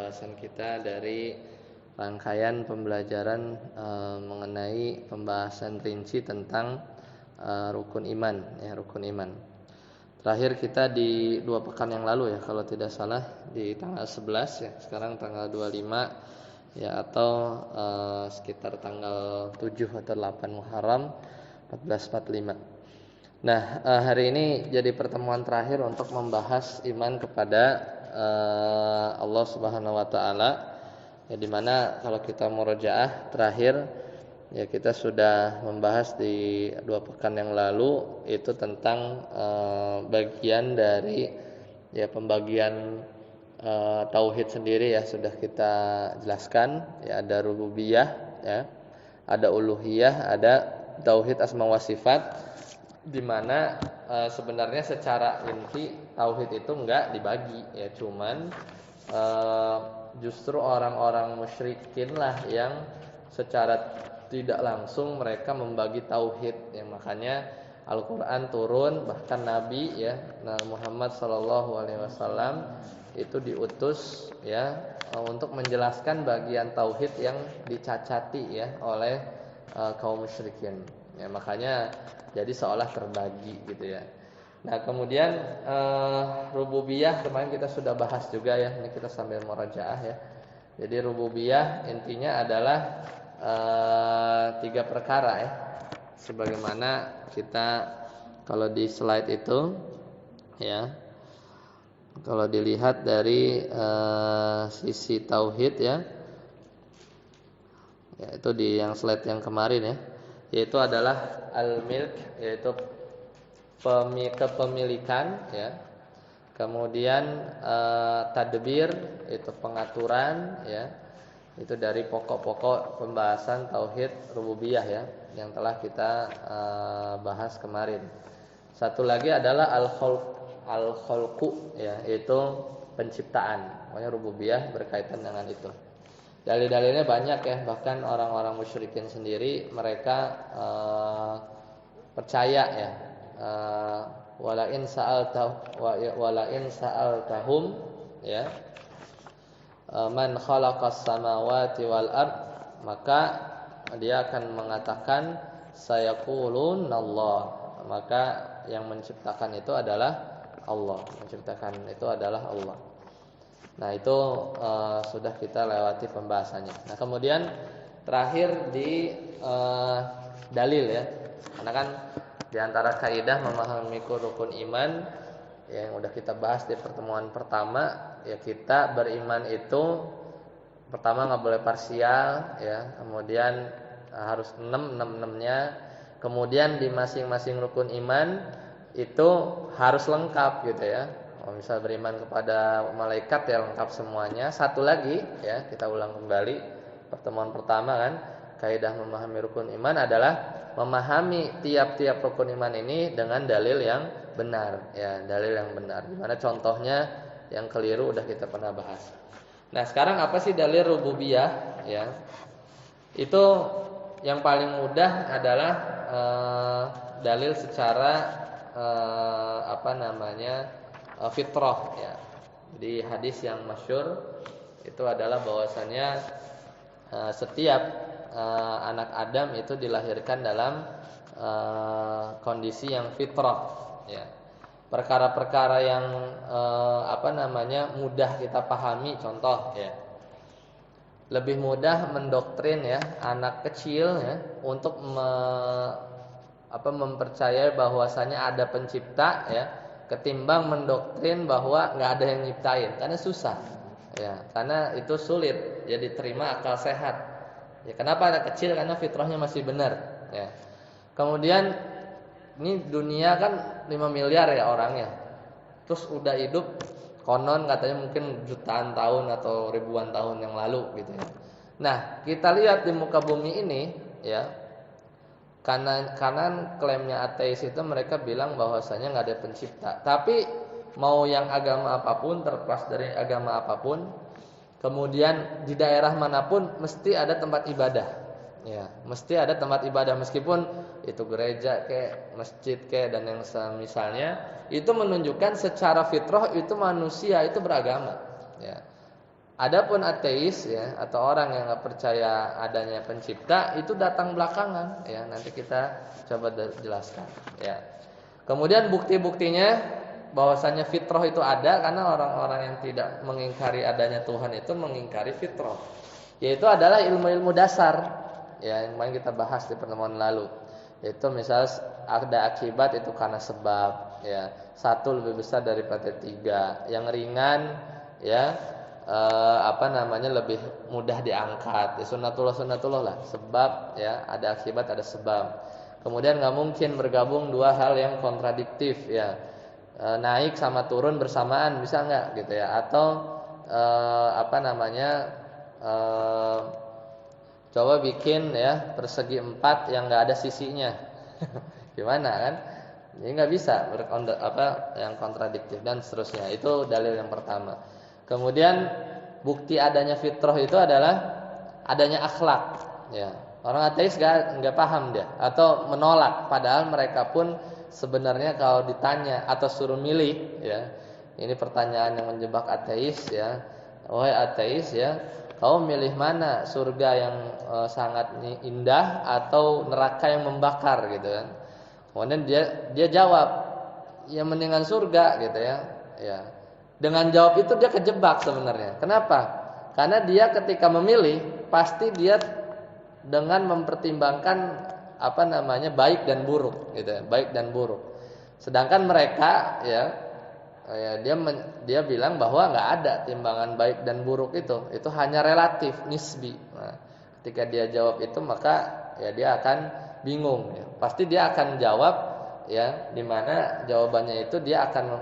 Bahasan kita dari rangkaian pembelajaran mengenai pembahasan rinci tentang rukun iman, ya, rukun iman. Terakhir kita di 2 pekan yang lalu, ya, kalau tidak salah di tanggal 11, ya. Sekarang tanggal 25, ya, atau sekitar tanggal 7 atau 8 Muharram 1445. Nah, hari ini jadi pertemuan terakhir untuk membahas iman kepada Allah Subhanahu wa taala. Ya, dimana kalau kita murojaah terakhir, ya, kita sudah membahas di 2 pekan yang lalu itu tentang bagian dari, ya, pembagian tauhid sendiri, ya, sudah kita jelaskan, ya, ada rububiyah, ya, ada uluhiyah, ada tauhid asma wa sifat, di mana sebenarnya secara inti tauhid itu enggak dibagi, ya, cuman justru orang-orang musyrikin lah yang secara tidak langsung mereka membagi tauhid, ya, makanya Al-Qur'an turun, bahkan Nabi, ya, Nabi Muhammad SAW itu diutus, ya, untuk menjelaskan bagian tauhid yang dicacati, ya, oleh kaum musyrikin, ya, makanya jadi seolah terbagi gitu, ya. Nah, kemudian rububiyah kemarin kita sudah bahas juga, ya. Ini kita sambil murajaah, ya. Jadi rububiyah intinya adalah 3 perkara, ya. Sebagaimana kita kalau di slide itu, ya. Kalau dilihat dari sisi tauhid, ya. Ya, itu di yang slide yang kemarin, ya. Yaitu adalah al-milk, yaitu kepemilikan, ya. Kemudian tadbir, itu pengaturan, ya. Itu dari pokok-pokok pembahasan tauhid rububiyah, ya, yang telah kita bahas kemarin. Satu lagi adalah al-khalqu, ya, itu penciptaan. Pokoknya rububiyah berkaitan dengan itu. Dalil-dalilnya banyak, ya, bahkan orang-orang musyrikin sendiri mereka percaya, ya, walain sa'altahum, ya, man khalaqas samawati wal ard, maka dia akan mengatakan sayaqulun Allah, maka yang menciptakan itu adalah Allah, menciptakan itu adalah Allah. Nah, itu sudah kita lewati pembahasannya. Nah, kemudian terakhir di dalil, ya. Karena kan di antara kaidah memahami rukun iman yang udah kita bahas di pertemuan pertama, ya, kita beriman itu pertama nggak boleh parsial, ya. Kemudian harus 6-6-6-nya. Kemudian di masing-masing rukun iman itu harus lengkap, gitu, ya. Kalau misal beriman kepada malaikat, ya, lengkap semuanya. Satu lagi, ya, kita ulang kembali pertemuan pertama, kan, kaidah memahami rukun iman adalah memahami tiap-tiap rukun iman ini dengan dalil yang benar, ya, dalil yang benar. Gimana contohnya yang keliru udah kita pernah bahas. Nah, sekarang apa sih dalil rububiyah, ya? Itu yang paling mudah adalah dalil secara fitrah, ya. Jadi hadis yang masyhur itu adalah bahwasannya setiap anak Adam itu dilahirkan dalam kondisi yang fitrah, ya. Perkara-perkara yang mudah kita pahami, contoh, ya, lebih mudah mendoktrin, ya, anak kecil, ya, untuk mempercayai bahwasanya ada pencipta, ya, ketimbang mendoktrin bahwa nggak ada yang nyiptain, karena susah, ya, karena itu sulit ya diterima akal sehat, ya. Kenapa anak kecil? Karena fitrahnya masih benar, ya. Kemudian ini dunia kan 5 miliar, ya, orangnya, terus udah hidup konon katanya mungkin jutaan tahun atau ribuan tahun yang lalu, gitu, ya. Nah, kita lihat di muka bumi ini, ya, kanan klaimnya ateis itu mereka bilang bahwasanya nggak ada pencipta. Tapi mau yang agama apapun, terlepas dari agama apapun, kemudian di daerah manapun mesti ada tempat ibadah, ya, mesti ada tempat ibadah, meskipun itu gereja kayak masjid kayak dan yang semisalnya. Itu menunjukkan secara fitrah itu manusia itu beragama, ya. Adapun ateis ya atau orang yang nggak percaya adanya pencipta itu datang belakangan ya. Nanti kita coba jelaskan ya. Kemudian bukti-buktinya bahwasanya fitrah itu ada karena orang-orang yang tidak mengingkari adanya Tuhan itu mengingkari fitrah. Yaitu adalah ilmu-ilmu dasar ya yang kemarin kita bahas di pertemuan lalu. Yaitu misal ada akibat itu karena sebab ya. Satu lebih besar daripada tiga. Yang ringan ya lebih mudah diangkat ya, sunnatullah lah, sebab ya ada akibat ada sebab. Kemudian nggak mungkin bergabung dua hal yang kontradiktif ya, naik sama turun bersamaan bisa nggak gitu ya, atau coba bikin ya persegi 4 yang nggak ada sisinya gimana kan, ini nggak bisa yang kontradiktif dan seterusnya. Itu dalil yang pertama. Kemudian bukti adanya fitrah itu adalah adanya akhlak. Ya, orang ateis nggak paham dia atau menolak. Padahal mereka pun sebenarnya kalau ditanya atau suruh milih, ya, ini pertanyaan yang menjebak ateis ya. Wahai ateis ya, kau milih mana, surga yang sangat indah atau neraka yang membakar gitu kan? Kemudian dia jawab, ya mendingan surga gitu ya. Ya. Dengan jawab itu dia kejebak sebenarnya. Kenapa? Karena dia ketika memilih pasti dia dengan mempertimbangkan baik dan buruk gitu ya, baik dan buruk. Sedangkan mereka ya dia bilang bahwa nggak ada timbangan baik dan buruk itu hanya relatif, nisbi. Nah, ketika dia jawab itu maka ya dia akan bingung ya. Pasti dia akan jawab ya di mana jawabannya itu dia akan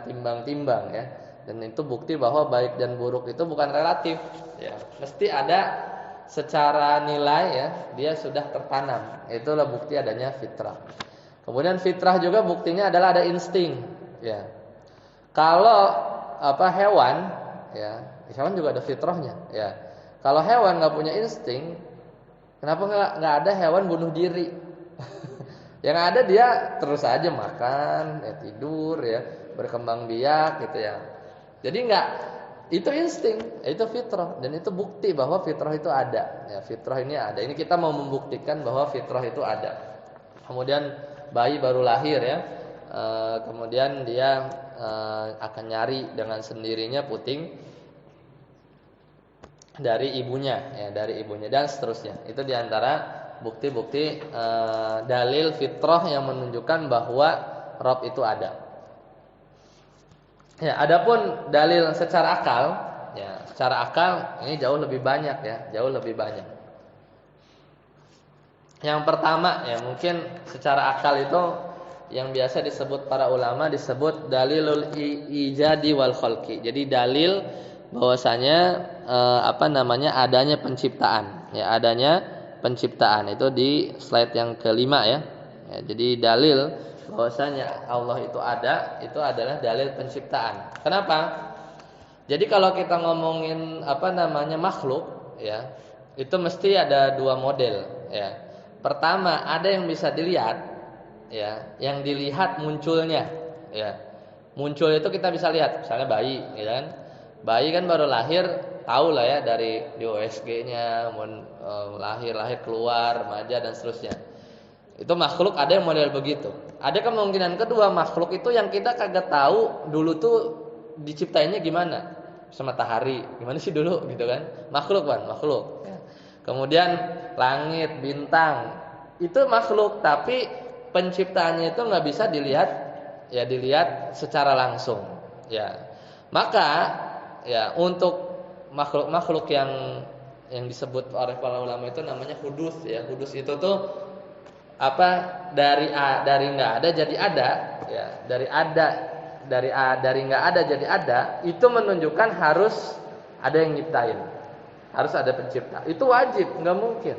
timbang-timbang ya, dan itu bukti bahwa baik dan buruk itu bukan relatif ya, mesti ada secara nilai ya, dia sudah tertanam. Itulah bukti adanya fitrah. Kemudian fitrah juga buktinya adalah ada insting ya. Kalau hewan ya, hewan juga ada fitrahnya ya. Kalau hewan nggak punya insting, kenapa nggak ada hewan bunuh diri? Yang ada dia terus aja makan, ya tidur ya, berkembang biak gitu ya. Jadi itu insting, itu fitrah, dan itu bukti bahwa fitrah itu ada. Ya, fitrah ini ada. Ini kita mau membuktikan bahwa fitrah itu ada. Kemudian bayi baru lahir ya, kemudian dia akan nyari dengan sendirinya puting dari ibunya ya, dan seterusnya. Itu diantara bukti-bukti dalil fitrah yang menunjukkan bahwa Rabb itu ada. Ya, adapun dalil secara akal, ya, secara akal ini jauh lebih banyak ya, jauh lebih banyak. Yang pertama ya, mungkin secara akal itu yang biasa disebut para ulama disebut dalilul ijadi wal khalqi. Jadi dalil bahwasanya adanya penciptaan, ya, adanya penciptaan. Itu di slide yang kelima ya. Ya, jadi dalil bahwasanya Allah itu ada, itu adalah dalil penciptaan. Kenapa? Jadi kalau kita ngomongin makhluk ya, itu mesti ada dua model ya. Pertama, ada yang bisa dilihat ya, yang dilihat munculnya ya. Muncul itu kita bisa lihat, misalnya bayi ya kan. Bayi kan baru lahir, tahu lah ya dari USG-nya, lahir keluar, remaja dan seterusnya. Itu makhluk ada yang model begitu. Ada kemungkinan kedua, makhluk itu yang kita kagak tahu dulu tuh diciptainnya gimana. Sama matahari, gimana sih dulu gitu kan. Makhluk kan, makhluk. Ya. Kemudian langit, bintang, itu makhluk, tapi penciptaannya itu nggak bisa dilihat secara langsung. Ya. Maka ya untuk makhluk yang disebut oleh para ulama itu namanya hudus ya. Hudus itu tuh dari nggak ada jadi ada ya, dari nggak ada jadi ada, itu menunjukkan harus ada yang nyiptain, harus ada pencipta. Itu wajib, nggak mungkin.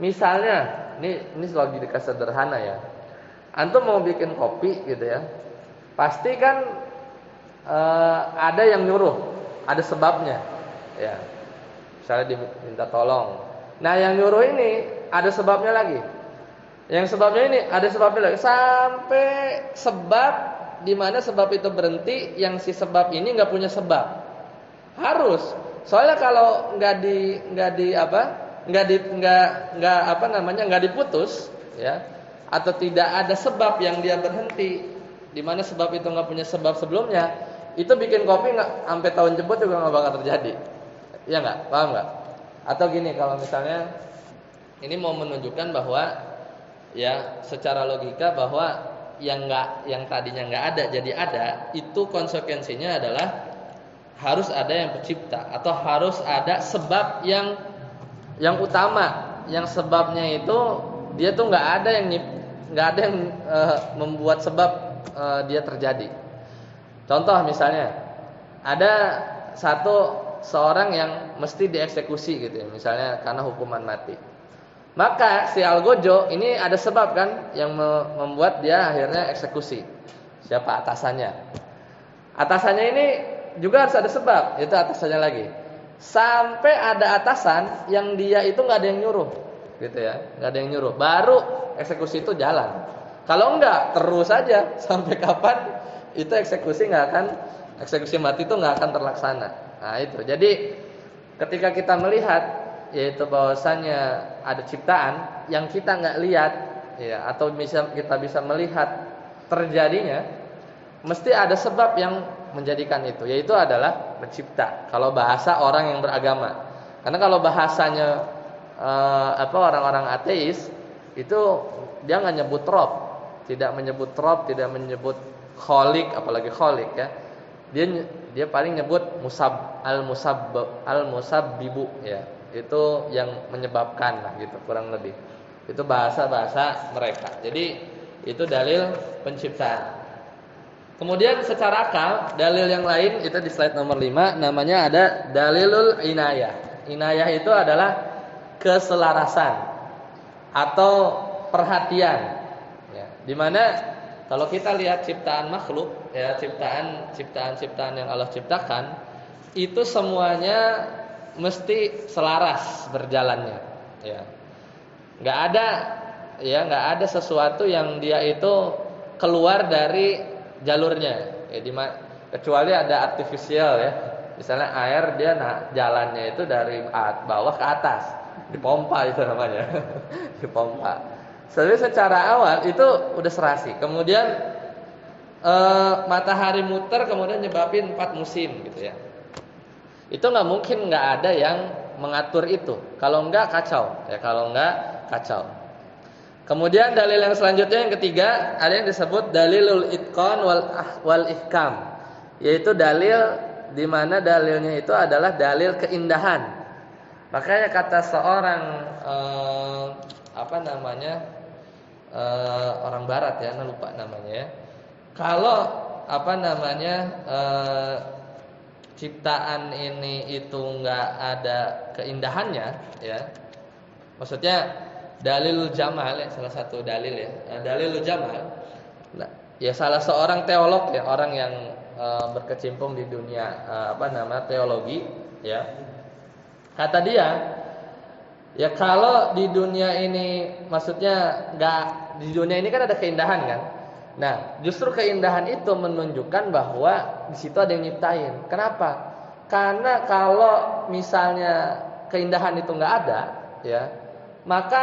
Misalnya ini logika sederhana ya, antum mau bikin kopi gitu ya, pasti kan ada yang nyuruh, ada sebabnya ya, misalnya diminta tolong. Nah yang nyuruh ini ada sebabnya lagi, yang sebabnya ini ada sebabnya lagi, sampai sebab di mana sebab itu berhenti, yang si sebab ini nggak punya sebab. Harus. Soalnya kalau nggak diputus, ya, atau tidak ada sebab yang dia berhenti, di mana sebab itu nggak punya sebab sebelumnya, itu bikin kopi nggak sampai tahun jebot juga nggak bakal terjadi. Ya nggak, paham nggak? Atau gini, kalau misalnya ini mau menunjukkan bahwa ya secara logika bahwa yang tadinya nggak ada jadi ada, itu konsekuensinya adalah harus ada yang pencipta atau harus ada sebab yang utama, yang sebabnya itu dia tuh nggak ada yang membuat sebab dia terjadi. Contoh misalnya ada seorang yang mesti dieksekusi gitu ya, misalnya karena hukuman mati. Maka si Algojo ini ada sebab kan yang membuat dia akhirnya eksekusi. Siapa? Atasannya. Atasannya ini juga harus ada sebab, itu atasannya lagi. Sampai ada atasan yang dia itu nggak ada yang nyuruh, gitu ya, nggak ada yang nyuruh, baru eksekusi itu jalan. Kalau enggak, terus saja sampai kapan itu eksekusi mati itu nggak akan terlaksana. Nah itu, jadi ketika kita melihat yaitu bahwasannya ada ciptaan yang kita nggak lihat, ya, atau kita bisa melihat terjadinya, mesti ada sebab yang menjadikan itu, yaitu adalah mencipta. Kalau bahasa orang yang beragama, karena kalau bahasanya orang-orang ateis itu dia nggak nyebut Rob, tidak menyebut Rob, tidak menyebut Kholik, apalagi Kholik ya. Dia paling nyebut al-musabbibu ya. Itu yang menyebabkan lah gitu, kurang lebih. Itu bahasa mereka. Jadi itu dalil penciptaan. Kemudian secara akal, dalil yang lain itu di slide nomor 5, namanya ada dalilul inayah. Inayah itu adalah keselarasan atau perhatian. Ya, dimana kalau kita lihat ciptaan makhluk, ya, ciptaan yang Allah ciptakan, itu semuanya mesti selaras berjalannya. Ya, nggak ada sesuatu yang dia itu keluar dari jalurnya, kecuali ada artifisial ya, misalnya air dia jalannya itu dari bawah ke atas, dipompa itu namanya, dipompa. Secara awal itu udah serasi, kemudian matahari muter kemudian nyebabin 4 musim gitu ya. Itu nggak mungkin nggak ada yang mengatur itu, kalau nggak kacau. Kemudian dalil yang selanjutnya yang ketiga, ada yang disebut dalilul itqan wal ihkam, yaitu dalil di mana dalilnya itu adalah dalil keindahan. Makanya kata seorang orang barat ya, lupa namanya ya. Kalau ciptaan ini itu enggak ada keindahannya ya. Maksudnya dalilul jamal ya, salah satu dalil ya. Dalilul jamal. Nah, ya salah seorang teolog ya, orang yang berkecimpung di dunia teologi ya. Kata dia, ya kalau di dunia ini, maksudnya di dunia ini kan ada keindahan kan. Nah, justru keindahan itu menunjukkan bahwa di situ ada yang nyiptain. Kenapa? Karena kalau misalnya keindahan itu nggak ada, ya, maka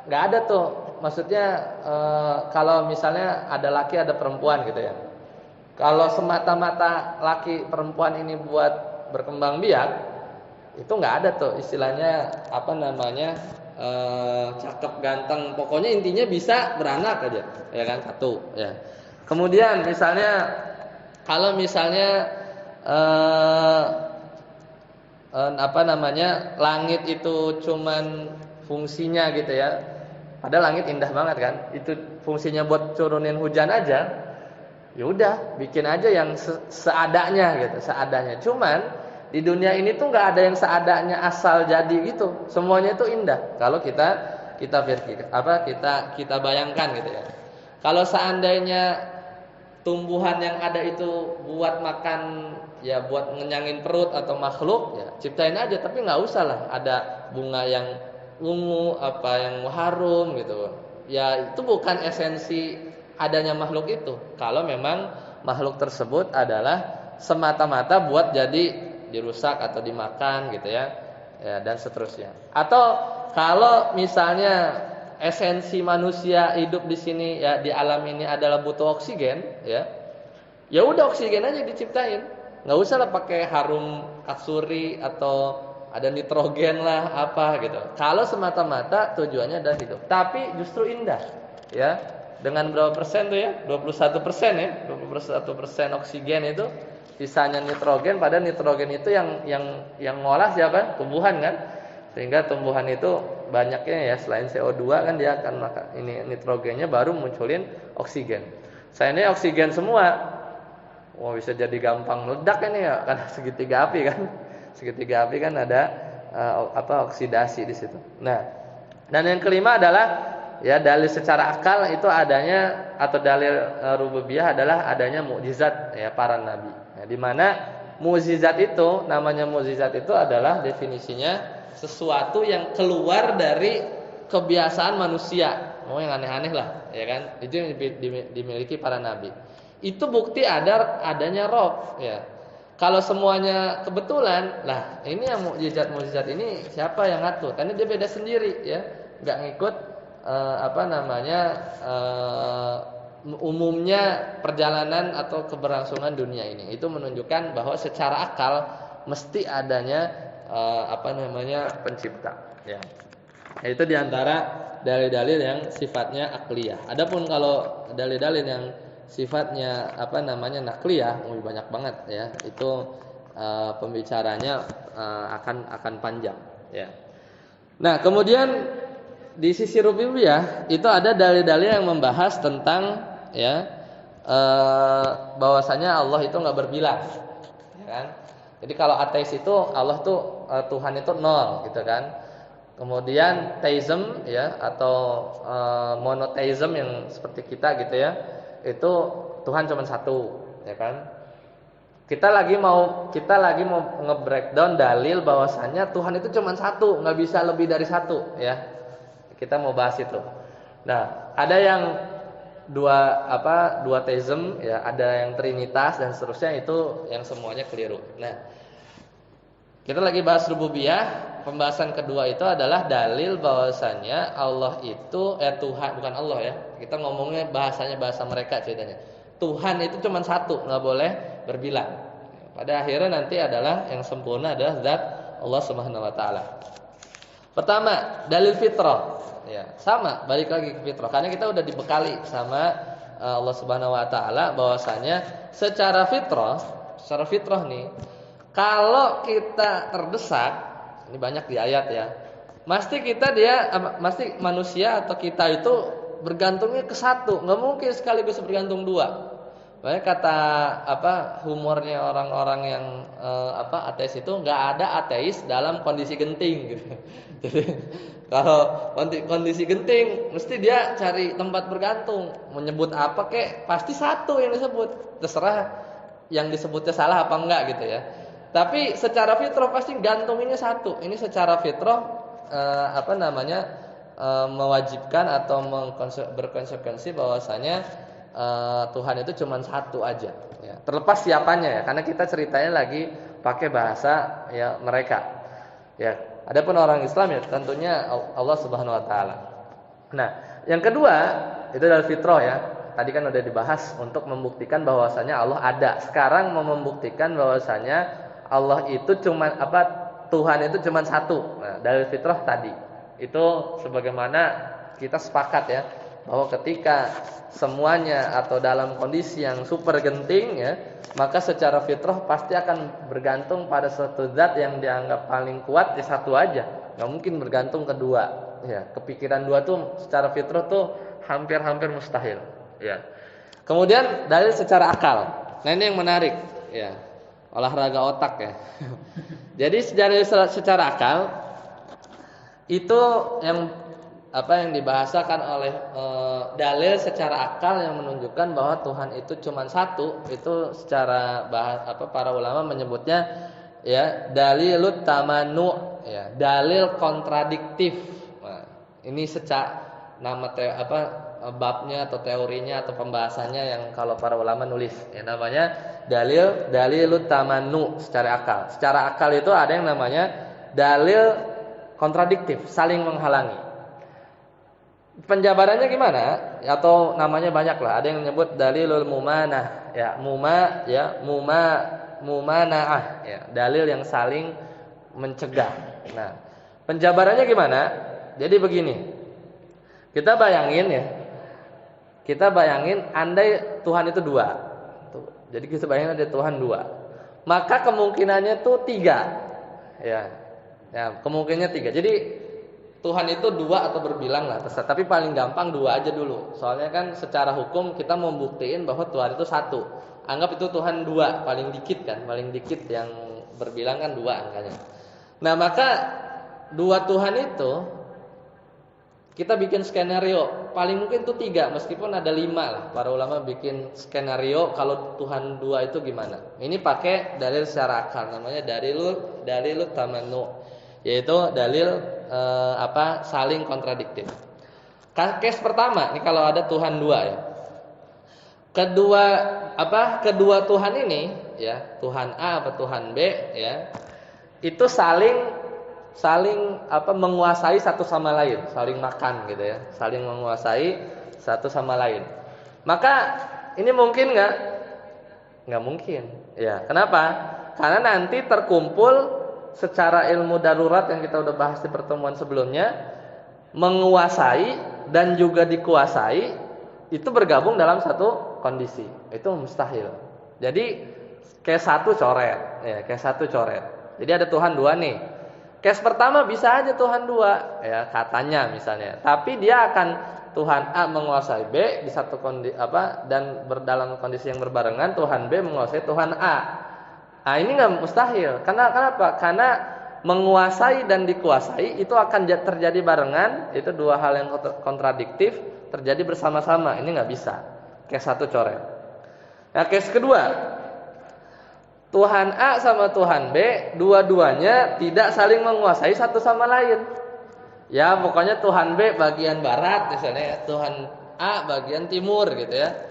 nggak ada tuh. Maksudnya kalau misalnya ada laki ada perempuan gitu ya. Kalau semata-mata laki perempuan ini buat berkembang biak, itu nggak ada tuh istilahnya cakep ganteng, pokoknya intinya bisa beranak aja, ya kan, satu ya. Kemudian misalnya kalau misalnya langit itu cuman fungsinya gitu ya, padahal langit indah banget kan, itu fungsinya buat turunin hujan aja, ya udah bikin aja yang seadanya gitu, seadanya. Cuman di dunia ini tuh nggak ada yang seadanya asal jadi gitu. Semuanya itu indah. Kalau kita bayangkan gitu ya. Kalau seandainya tumbuhan yang ada itu buat makan, ya buat ngenyangin perut atau makhluk, ya ciptain aja. Tapi nggak usah lah ada bunga yang ungu, yang harum gitu. Ya itu bukan esensi adanya makhluk itu. Kalau memang makhluk tersebut adalah semata-mata buat jadi dirusak atau dimakan gitu ya. Ya, dan seterusnya. Atau kalau misalnya esensi manusia hidup di sini ya di alam ini adalah butuh oksigen ya. Ya udah oksigen aja diciptain. Nggak usah lah pakai harum katsuri atau ada nitrogen lah apa gitu. Kalau semata-mata tujuannya adalah hidup. Tapi justru indah ya. Dengan berapa persen tuh ya? 21% ya. 21% oksigen itu, sisanya nitrogen. Padahal nitrogen itu yang ngolah siapa? Tumbuhan kan. Sehingga tumbuhan itu banyaknya ya selain CO2 kan dia akan ini nitrogennya baru munculin oksigen. Sayangnya oksigen semua. Wah, bisa jadi gampang meledak ini ya karena segitiga api kan. Segitiga api kan ada oksidasi di situ. Nah, dan yang kelima adalah ya dalil secara akal itu adanya atau dalil rububiyah adalah adanya mukjizat ya para nabi. Nah, di mana mukjizat itu namanya mukjizat itu adalah definisinya sesuatu yang keluar dari kebiasaan manusia. Mau yang aneh-aneh lah, ya kan? Itu yang dimiliki para nabi. Itu bukti adanya roh ya. Kalau semuanya kebetulan, lah ini yang mukjizat ini siapa yang ngatur? Karena dia beda sendiri ya, nggak ngikut umumnya perjalanan atau keberlangsungan dunia ini. Itu menunjukkan bahwa secara akal mesti adanya pencipta ya. Itu diantara dalil-dalil yang sifatnya akliyah. Adapun kalau dalil-dalil yang sifatnya nakliyah, banyak banget ya. Itu pembicaranya akan panjang ya. Nah, kemudian di sisi rububiyah itu ada dalil-dalil yang membahas tentang ya bahwasanya Allah itu enggak berbilang, ya kan? Jadi kalau ateis itu Allah tuh Tuhan itu nol gitu kan. Kemudian teism ya atau monoteism yang seperti kita gitu ya. Itu Tuhan cuma satu, ya kan? Kita lagi mau nge-breakdown dalil bahwasanya Tuhan itu cuma satu, nggak bisa lebih dari satu, ya. Kita mau bahas itu. Nah, ada yang dua teism, ya, ada yang trinitas dan seterusnya itu yang semuanya keliru. Nah, kita lagi bahas rububiyah. Pembahasan kedua itu adalah dalil bahwasanya Allah itu Tuhan, bukan Allah ya. Kita ngomongnya bahasa mereka ceritanya. Tuhan itu cuma satu, nggak boleh berbilang. Pada akhirnya nanti adalah yang sempurna adalah zat Allah Subhanahu wa taala. Pertama, dalil fitrah. Ya, sama, balik lagi ke fitrah. Karena kita udah dibekali sama Allah Subhanahu wa taala bahwasanya secara fitrah nih, kalau kita terdesak, ini banyak di ayat ya. Mesti manusia atau kita itu bergantungnya ke satu, nggak mungkin sekaligus bergantung dua. Makanya kata humornya orang-orang yang ateis itu, nggak ada ateis dalam kondisi genting gitu. Jadi kalau kondisi genting mesti dia cari tempat bergantung, menyebut apa kek pasti satu yang disebut, terserah yang disebutnya salah apa enggak gitu ya. Tapi secara fitrah pasti gantunginnya satu. Ini secara fitrah mewajibkan atau berkonsekuensi bahwasanya Tuhan itu cuma satu aja ya. Terlepas siapanya ya, karena kita ceritanya lagi pakai bahasa ya mereka. Ya, adapun orang Islam ya tentunya Allah Subhanahu wa taala. Nah, yang kedua itu adalah fitrah ya. Tadi kan udah dibahas untuk membuktikan bahwasanya Allah ada. Sekarang mau membuktikan bahwasanya Allah itu Tuhan itu cuma satu. Nah, dalil fitrah tadi itu sebagaimana kita sepakat ya bahwa ketika semuanya atau dalam kondisi yang super genting ya, maka secara fitrah pasti akan bergantung pada suatu zat yang dianggap paling kuat di satu aja. Nggak mungkin bergantung kedua. Ya, kepikiran dua tuh secara fitrah tuh hampir mustahil. Ya. Kemudian dalil secara akal. Nah, ini yang menarik. Ya. Olahraga otak ya. Jadi secara akal itu yang dibahasakan oleh dalil secara akal yang menunjukkan bahwa Tuhan itu cuma satu, itu secara para ulama menyebutnya ya dalilut tamanu ya, dalil kontradiktif. Nah, ini babnya atau teorinya atau pembahasannya yang kalau para ulama nulis ya, namanya dalilut tamannu secara akal. Secara akal itu ada yang namanya dalil kontradiktif, saling menghalangi. Penjabarannya gimana? Atau namanya banyak lah. Ada yang menyebut dalilul mumanah, ya, mumanaah, ya, dalil yang saling mencegah. Nah, penjabarannya gimana? Jadi begini. Kita bayangin andai Tuhan itu dua. Jadi kita bayangin ada Tuhan dua. Maka kemungkinannya tuh tiga. Ya. Ya, kemungkinannya tiga. Jadi Tuhan itu dua atau berbilang lah, tapi paling gampang dua aja dulu. Soalnya kan secara hukum kita mau buktiin bahwa Tuhan itu satu. Anggap itu Tuhan dua, paling dikit kan, paling dikit yang berbilang kan dua angkanya. Nah maka dua Tuhan itu kita bikin skenario, paling mungkin itu tiga, meskipun ada lima lah. Para ulama bikin skenario kalau Tuhan dua itu gimana. Ini pakai dalil secara akal, namanya dalilut tamannu, yaitu dalil saling kontradiktif. Case pertama, ini kalau ada Tuhan dua ya. Kedua Tuhan ini ya, Tuhan A atau Tuhan B ya, itu saling menguasai satu sama lain, saling makan gitu ya, saling menguasai satu sama lain. Maka ini mungkin nggak? Nggak mungkin. Ya, kenapa? Karena nanti terkumpul secara ilmu darurat yang kita udah bahas di pertemuan sebelumnya, menguasai dan juga dikuasai itu bergabung dalam satu kondisi. Itu mustahil. Jadi case satu coret, ya, case satu coret. Jadi ada Tuhan dua nih. Case pertama bisa aja Tuhan dua, ya, katanya misalnya. Tapi dia akan Tuhan A menguasai B di satu kondisi dan dalam kondisi yang berbarengan Tuhan B menguasai Tuhan A. Nah ini nggak mustahil. Kenapa? Karena menguasai dan dikuasai itu akan terjadi barengan. Itu dua hal yang kontradiktif terjadi bersama-sama. Ini nggak bisa. Case satu coret. Nah case kedua, Tuhan A sama Tuhan B dua-duanya tidak saling menguasai satu sama lain. Ya pokoknya Tuhan B bagian barat misalnya, Tuhan A bagian timur gitu ya.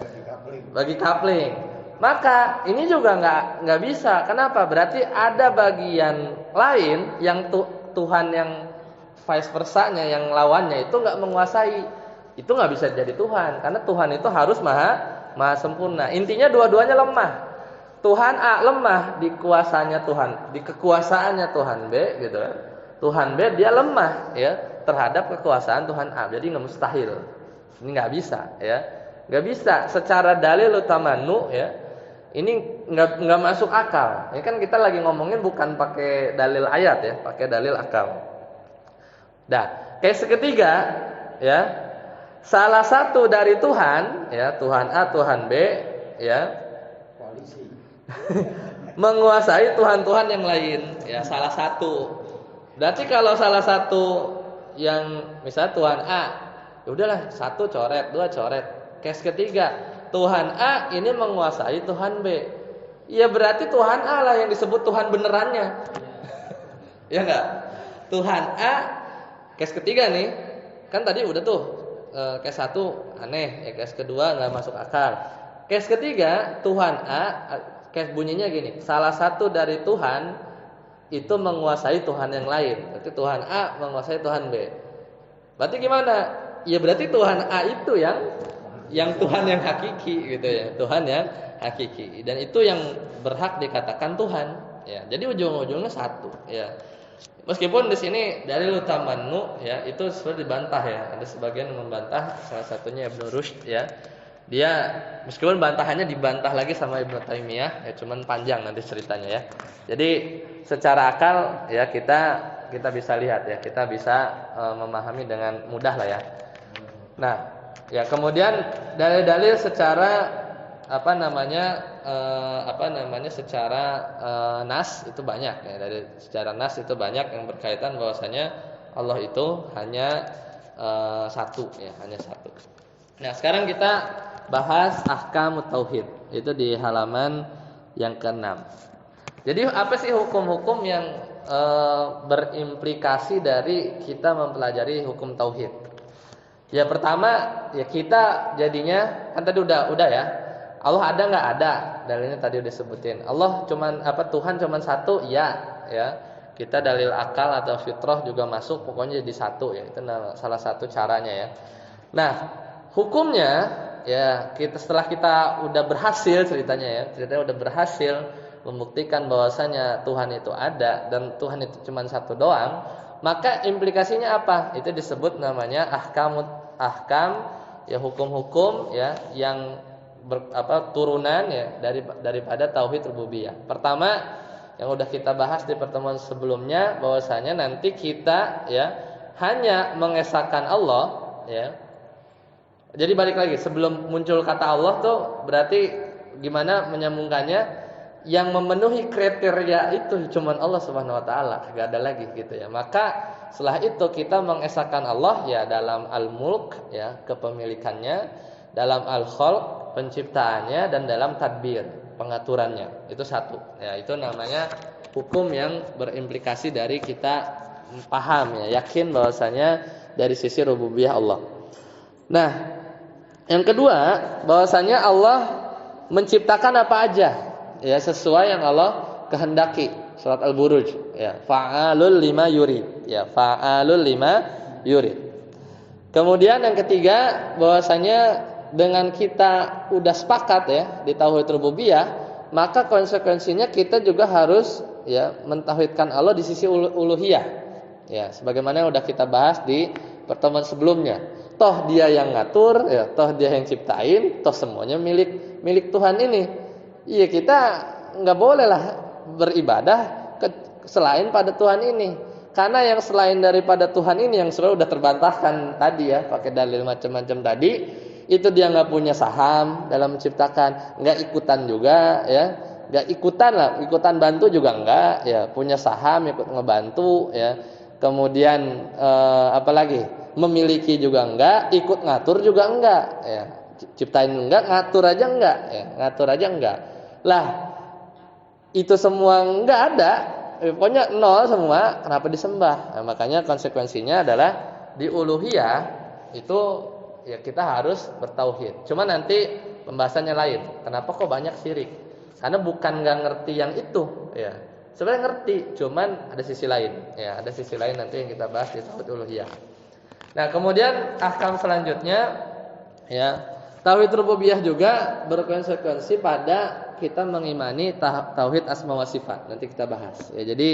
Bagi coupling. Maka ini juga nggak bisa. Kenapa? Berarti ada bagian lain yang Tuhan yang vice versanya, yang lawannya itu nggak menguasai. Itu nggak bisa jadi Tuhan. Karena Tuhan itu harus maha sempurna. Intinya dua-duanya lemah. Tuhan A lemah di kuasanya Tuhan, di kekuasaannya Tuhan B gitu. Tuhan B dia lemah ya terhadap kekuasaan Tuhan A. Jadi nggak mustahil. Ini nggak bisa ya. Nggak bisa secara dalil tamannu ya. Ini nggak masuk akal. Ini kan kita lagi ngomongin bukan pakai dalil ayat ya, pakai dalil akal. Nah, case ketiga ya, salah satu dari Tuhan ya, Tuhan A, Tuhan B ya, koalisi menguasai Tuhan-Tuhan yang lain ya, salah satu. Berarti kalau salah satu yang misalnya Tuhan A, ya udahlah satu coret, dua coret. Case ketiga Tuhan A ini menguasai Tuhan B. Ya berarti Tuhan A lah yang disebut Tuhan benerannya. Ya enggak? Tuhan A, case ketiga nih, kan tadi udah tuh case satu aneh, ya case kedua nggak masuk akal. Case ketiga Tuhan A, case bunyinya gini, salah satu dari Tuhan itu menguasai Tuhan yang lain. Berarti Tuhan A menguasai Tuhan B. Berarti gimana? Ya berarti Tuhan A itu yang Tuhan yang hakiki gitu ya, Tuhan yang hakiki, dan itu yang berhak dikatakan Tuhan ya. Jadi ujung-ujungnya satu ya. Meskipun di sini dalil tamannu ya itu sebenarnya dibantah ya. Ada sebagian yang membantah, salah satunya Ibnu Rushd ya. Dia meskipun bantahannya dibantah lagi sama Ibnu Taimiyah ya, cuman panjang nanti ceritanya ya. Jadi secara akal ya kita bisa lihat ya, kita bisa memahami dengan mudah lah ya. Nah, ya kemudian dalil-dalil secara secara nas itu banyak ya. Dari secara nas itu banyak yang berkaitan bahwasanya Allah itu hanya satu ya, hanya satu. Nah, sekarang kita bahas ahkamut tauhid. Itu di halaman yang ke-6. Jadi apa sih hukum-hukum yang berimplikasi dari kita mempelajari hukum tauhid? Ya pertama ya kita jadinya kan tadi udah ya. Allah ada nggak ada? Dalilnya tadi udah sebutin. Allah cuman Tuhan cuman satu, ya. Kita dalil akal atau fitrah juga masuk, pokoknya jadi satu ya. Itu salah satu caranya ya. Nah, hukumnya ya setelah kita udah berhasil ceritanya udah berhasil membuktikan bahwasanya Tuhan itu ada dan Tuhan itu cuma satu doang, maka implikasinya apa? Itu disebut namanya ahkam ya, hukum-hukum ya yang turunan ya daripada tauhid rububiyah. Pertama yang udah kita bahas di pertemuan sebelumnya, bahwasanya nanti kita ya hanya mengesahkan Allah ya. Jadi balik lagi, sebelum muncul kata Allah tuh berarti gimana menyambungkannya? Yang memenuhi kriteria itu cuman Allah Subhanahu wa taala, enggak ada lagi gitu ya. Maka setelah itu kita mengesahkan Allah ya dalam al-mulk ya, kepemilikannya, dalam al-khalq, penciptaannya, dan dalam tadbir, pengaturannya. Itu satu. Ya, itu namanya hukum yang berimplikasi dari kita paham ya, yakin bahwasanya dari sisi rububiyah Allah. Nah, yang kedua, bahwasanya Allah menciptakan apa aja ya sesuai yang Allah kehendaki. Surat Al-Buruj ya, fa'alul lima yurid ya, fa'alul lima yurid. Kemudian yang ketiga, bahwasanya dengan kita udah sepakat ya di tauhid rububiyah, maka konsekuensinya kita juga harus ya mentauhidkan Allah di sisi uluhiyah. Ya, sebagaimana yang udah kita bahas di pertemuan sebelumnya. Toh dia yang ngatur ya, toh dia yang ciptain, toh semuanya milik Tuhan ini. Iya, kita enggak bolehlah beribadah selain pada Tuhan ini. Karena yang selain daripada Tuhan ini yang sudah terbantahkan tadi ya, pakai dalil macam-macam tadi, itu dia nggak punya saham dalam menciptakan, nggak ikutan juga ya, nggak ikutan lah, ikutan bantu juga nggak ya, punya saham ikut ngebantu ya, kemudian apalagi memiliki juga nggak, ikut ngatur juga nggak ya, ciptain enggak, ngatur aja enggak ya, ngatur aja enggak lah, itu semua nggak ada, pokoknya nol semua, kenapa disembah? Nah, makanya konsekuensinya adalah di uluhiyah itu ya kita harus bertauhid. Cuma nanti pembahasannya lain. Kenapa kok banyak syirik? Karena bukan nggak ngerti yang itu, ya. Sebenarnya ngerti, cuman ada sisi lain. Ya, ada sisi lain nanti yang kita bahas di tauhid uluhiyah. Nah, kemudian ahkam selanjutnya, ya, tauhid rububiyah juga berkonsekuensi pada kita mengimani tauhid asma wa sifat. Nanti kita bahas. Ya, jadi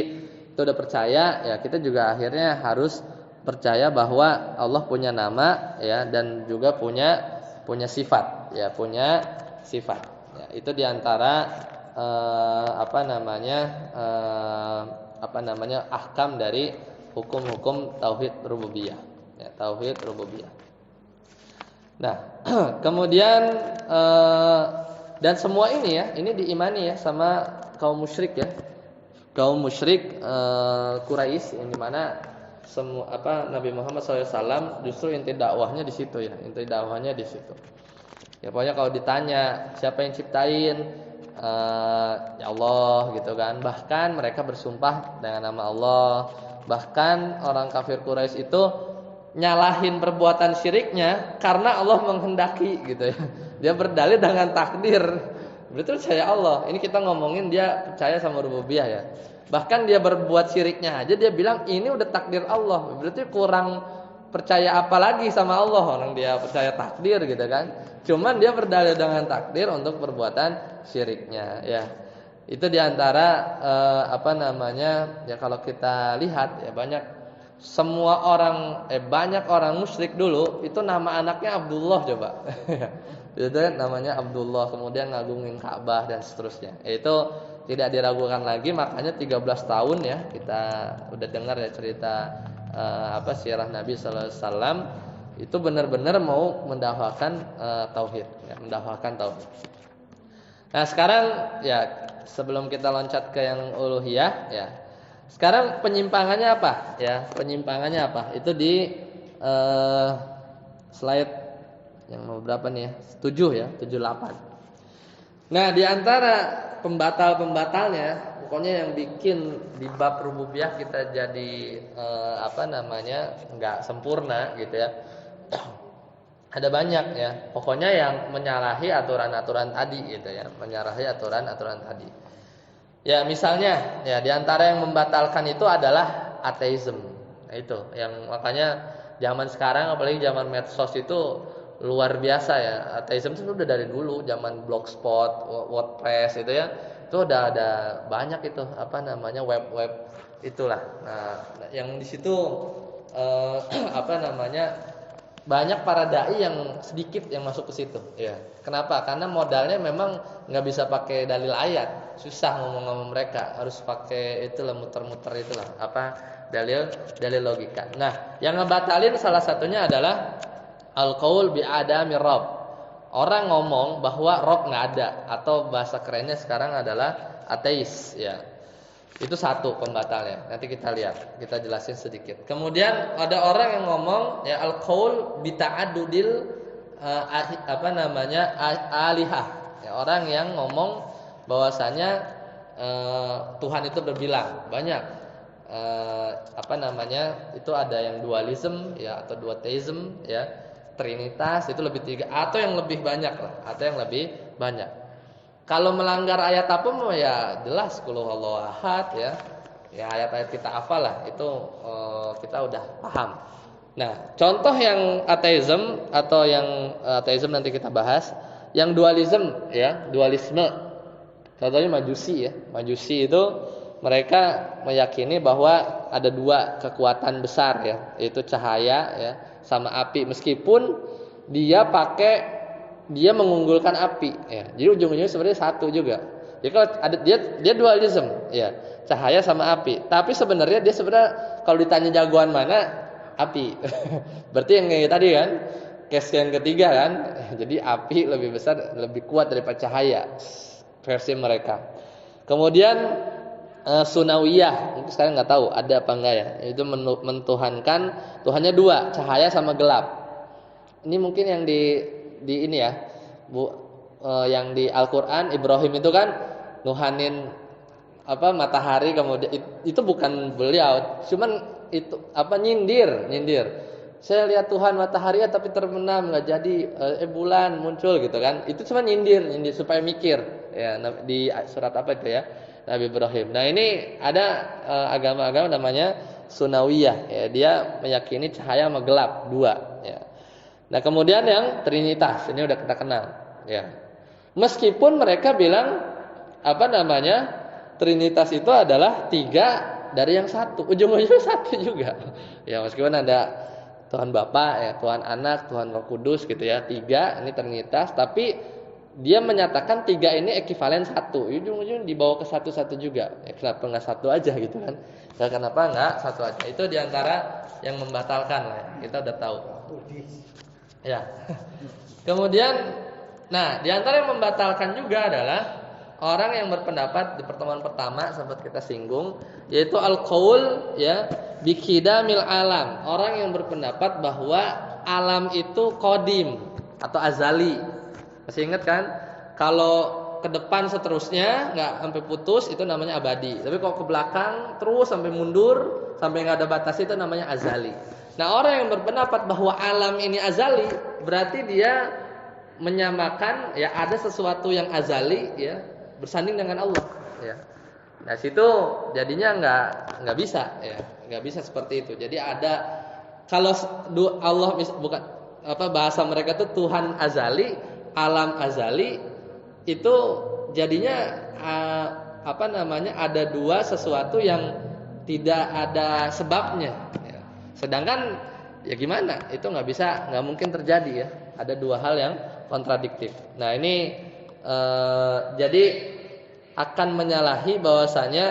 itu udah percaya, ya kita juga akhirnya harus percaya bahwa Allah punya nama ya dan juga punya sifat ya, punya sifat ya, itu diantara ahkam dari hukum-hukum tauhid rububiyah ya, tauhid rububiyah. Nah, kemudian dan semua ini ya, ini diimani ya sama kaum musyrik ya, kaum musyrik Quraisy, yang dimana Nabi Muhammad SAW justru inti dakwahnya di situ ya, inti dakwahnya di situ. Ya pokoknya kalau ditanya siapa yang ciptain, ya Allah gitu kan. Bahkan mereka bersumpah dengan nama Allah. Bahkan orang kafir Quraisy itu nyalahin perbuatan syiriknya karena Allah menghendaki gitu ya. Dia berdalil dengan takdir. Berarti percaya Allah. Ini kita ngomongin dia percaya sama rububiyah ya. Bahkan dia berbuat syiriknya aja dia bilang ini udah takdir Allah. Berarti kurang percaya apa lagi sama Allah, orang dia percaya takdir gitu kan. Cuman dia berdalil dengan takdir untuk perbuatan syiriknya ya. Itu diantara ya kalau kita lihat ya banyak orang musyrik dulu itu nama anaknya Abdullah coba. Itu namanya Abdullah, kemudian ngagungin Ka'bah dan seterusnya. Itu tidak diragukan lagi, makanya 13 tahun ya kita udah dengar ya cerita sirah Nabi sallallahu alaihi wasallam itu benar-benar mau mendakwakan tauhid ya, mendakwakan tauhid. Nah, sekarang ya sebelum kita loncat ke yang uluhiyah ya. Sekarang penyimpangannya apa? Ya, penyimpangannya apa? Itu di slide yang mau berapa nih ya? 7 ya, 78. Nah, di antara pembatal-pembatalnya, pokoknya yang bikin di bab rububiyah kita jadi enggak sempurna gitu ya. Ada banyak ya. Pokoknya yang menyalahi aturan-aturan tadi gitu ya, menyalahi aturan-aturan tadi. Ya, misalnya ya di antara yang membatalkan itu adalah ateisme. Nah, itu yang makanya zaman sekarang apalagi zaman medsos itu luar biasa ya. Ateisme itu udah dari dulu, zaman Blogspot, WordPress itu ya. Itu udah ada banyak itu apa namanya web-web itulah. Nah, yang di situ apa namanya banyak para dai yang sedikit yang masuk ke situ. Ya. Kenapa? Karena modalnya memang nggak bisa pakai dalil ayat, susah ngomong sama mereka, harus pakai itulah muter-muter itulah apa dalil logika. Nah, yang ngebatalin salah satunya adalah al-qaul bi adami rabb. Orang ngomong bahwa Rob nggak ada atau bahasa kerennya sekarang adalah ateis. Ya. Itu satu pembatalnya. Nanti kita lihat, kita jelasin sedikit. Kemudian ada orang yang ngomong ya al-qaul bi ta'addudil apa namanya alihah. Ya, orang yang ngomong bahwasanya Tuhan itu berbilang banyak. Apa namanya? Itu ada yang dualism ya atau duotheism ya. Trinitas itu lebih tiga atau yang lebih banyak lah, atau yang lebih banyak. Kalau melanggar ayat apa mau ya jelas qul huwallahu ahad ya. Ya ayat-ayat kita hafal lah itu kita udah paham. Nah, contoh yang ateisme atau yang ateisme nanti kita bahas, yang dualisme ya, dualisme. Contohnya Majusi ya. Majusi itu mereka meyakini bahwa ada dua kekuatan besar ya, yaitu cahaya ya sama api meskipun dia mengunggulkan api ya. Jadi ujung-ujungnya sebenarnya satu juga. Jadi kalau ada dia dualisme ya, cahaya sama api. Tapi sebenarnya kalau ditanya jagoan mana, api. Berarti yang kayak tadi kan, case yang ketiga kan. Jadi api lebih besar, lebih kuat daripada cahaya versi mereka. Kemudian Sunawiyah, mungkin sekarang nggak tahu ada apa enggak ya. Itu mentuhankan Tuhannya dua, cahaya sama gelap. Ini mungkin yang di ini ya, yang di Al-Qur'an Ibrahim itu kan nuhanin apa matahari, kemudian itu bukan beliau, cuman itu apa nyindir. Saya lihat Tuhan matahari tapi terbenam nggak jadi bulan muncul gitu kan. Itu cuma nyindir supaya mikir ya di surat apa itu ya? Nabi Ibrahim. Nah, ini ada agama-agama namanya Sunawiyah ya, dia meyakini cahaya sama gelap dua ya. Nah, kemudian yang Trinitas, ini udah kita kenal ya. Meskipun mereka bilang apa namanya? Trinitas itu adalah tiga dari yang satu, ujung-ujungnya satu juga. Ya, meskipun ada Tuhan Bapa ya, Tuhan Anak, Tuhan Roh Kudus gitu ya, tiga ini Trinitas, tapi dia menyatakan tiga ini ekivalen satu, ujung-ujungnya dibawa ke satu-satu juga. Ya, kenapa nggak satu aja gitu kan? Ya, kenapa nggak satu aja? Itu diantara yang membatalkan lah ya. Kita udah tahu. Ya. Kemudian, nah diantara yang membatalkan juga adalah orang yang berpendapat di pertemuan pertama sempat kita singgung, yaitu al-qaul ya biqidamil alam. Orang yang berpendapat bahwa alam itu qadim atau azali. Masih ingat kan? Kalau ke depan seterusnya nggak sampai putus itu namanya abadi. Tapi kalau ke belakang terus sampai mundur sampai nggak ada batas itu namanya azali. Nah, orang yang berpendapat bahwa alam ini azali berarti dia menyamakan ya ada sesuatu yang azali ya bersanding dengan Allah ya. Nah, situ jadinya nggak bisa ya, nggak bisa seperti itu. Jadi ada kalau Allah bukan apa bahasa mereka tuh Tuhan azali, alam azali itu jadinya apa namanya ada dua sesuatu yang tidak ada sebabnya ya. Sedangkan ya gimana itu nggak mungkin terjadi ya, ada dua hal yang kontradiktif. Nah, ini jadi akan menyalahi bahwasanya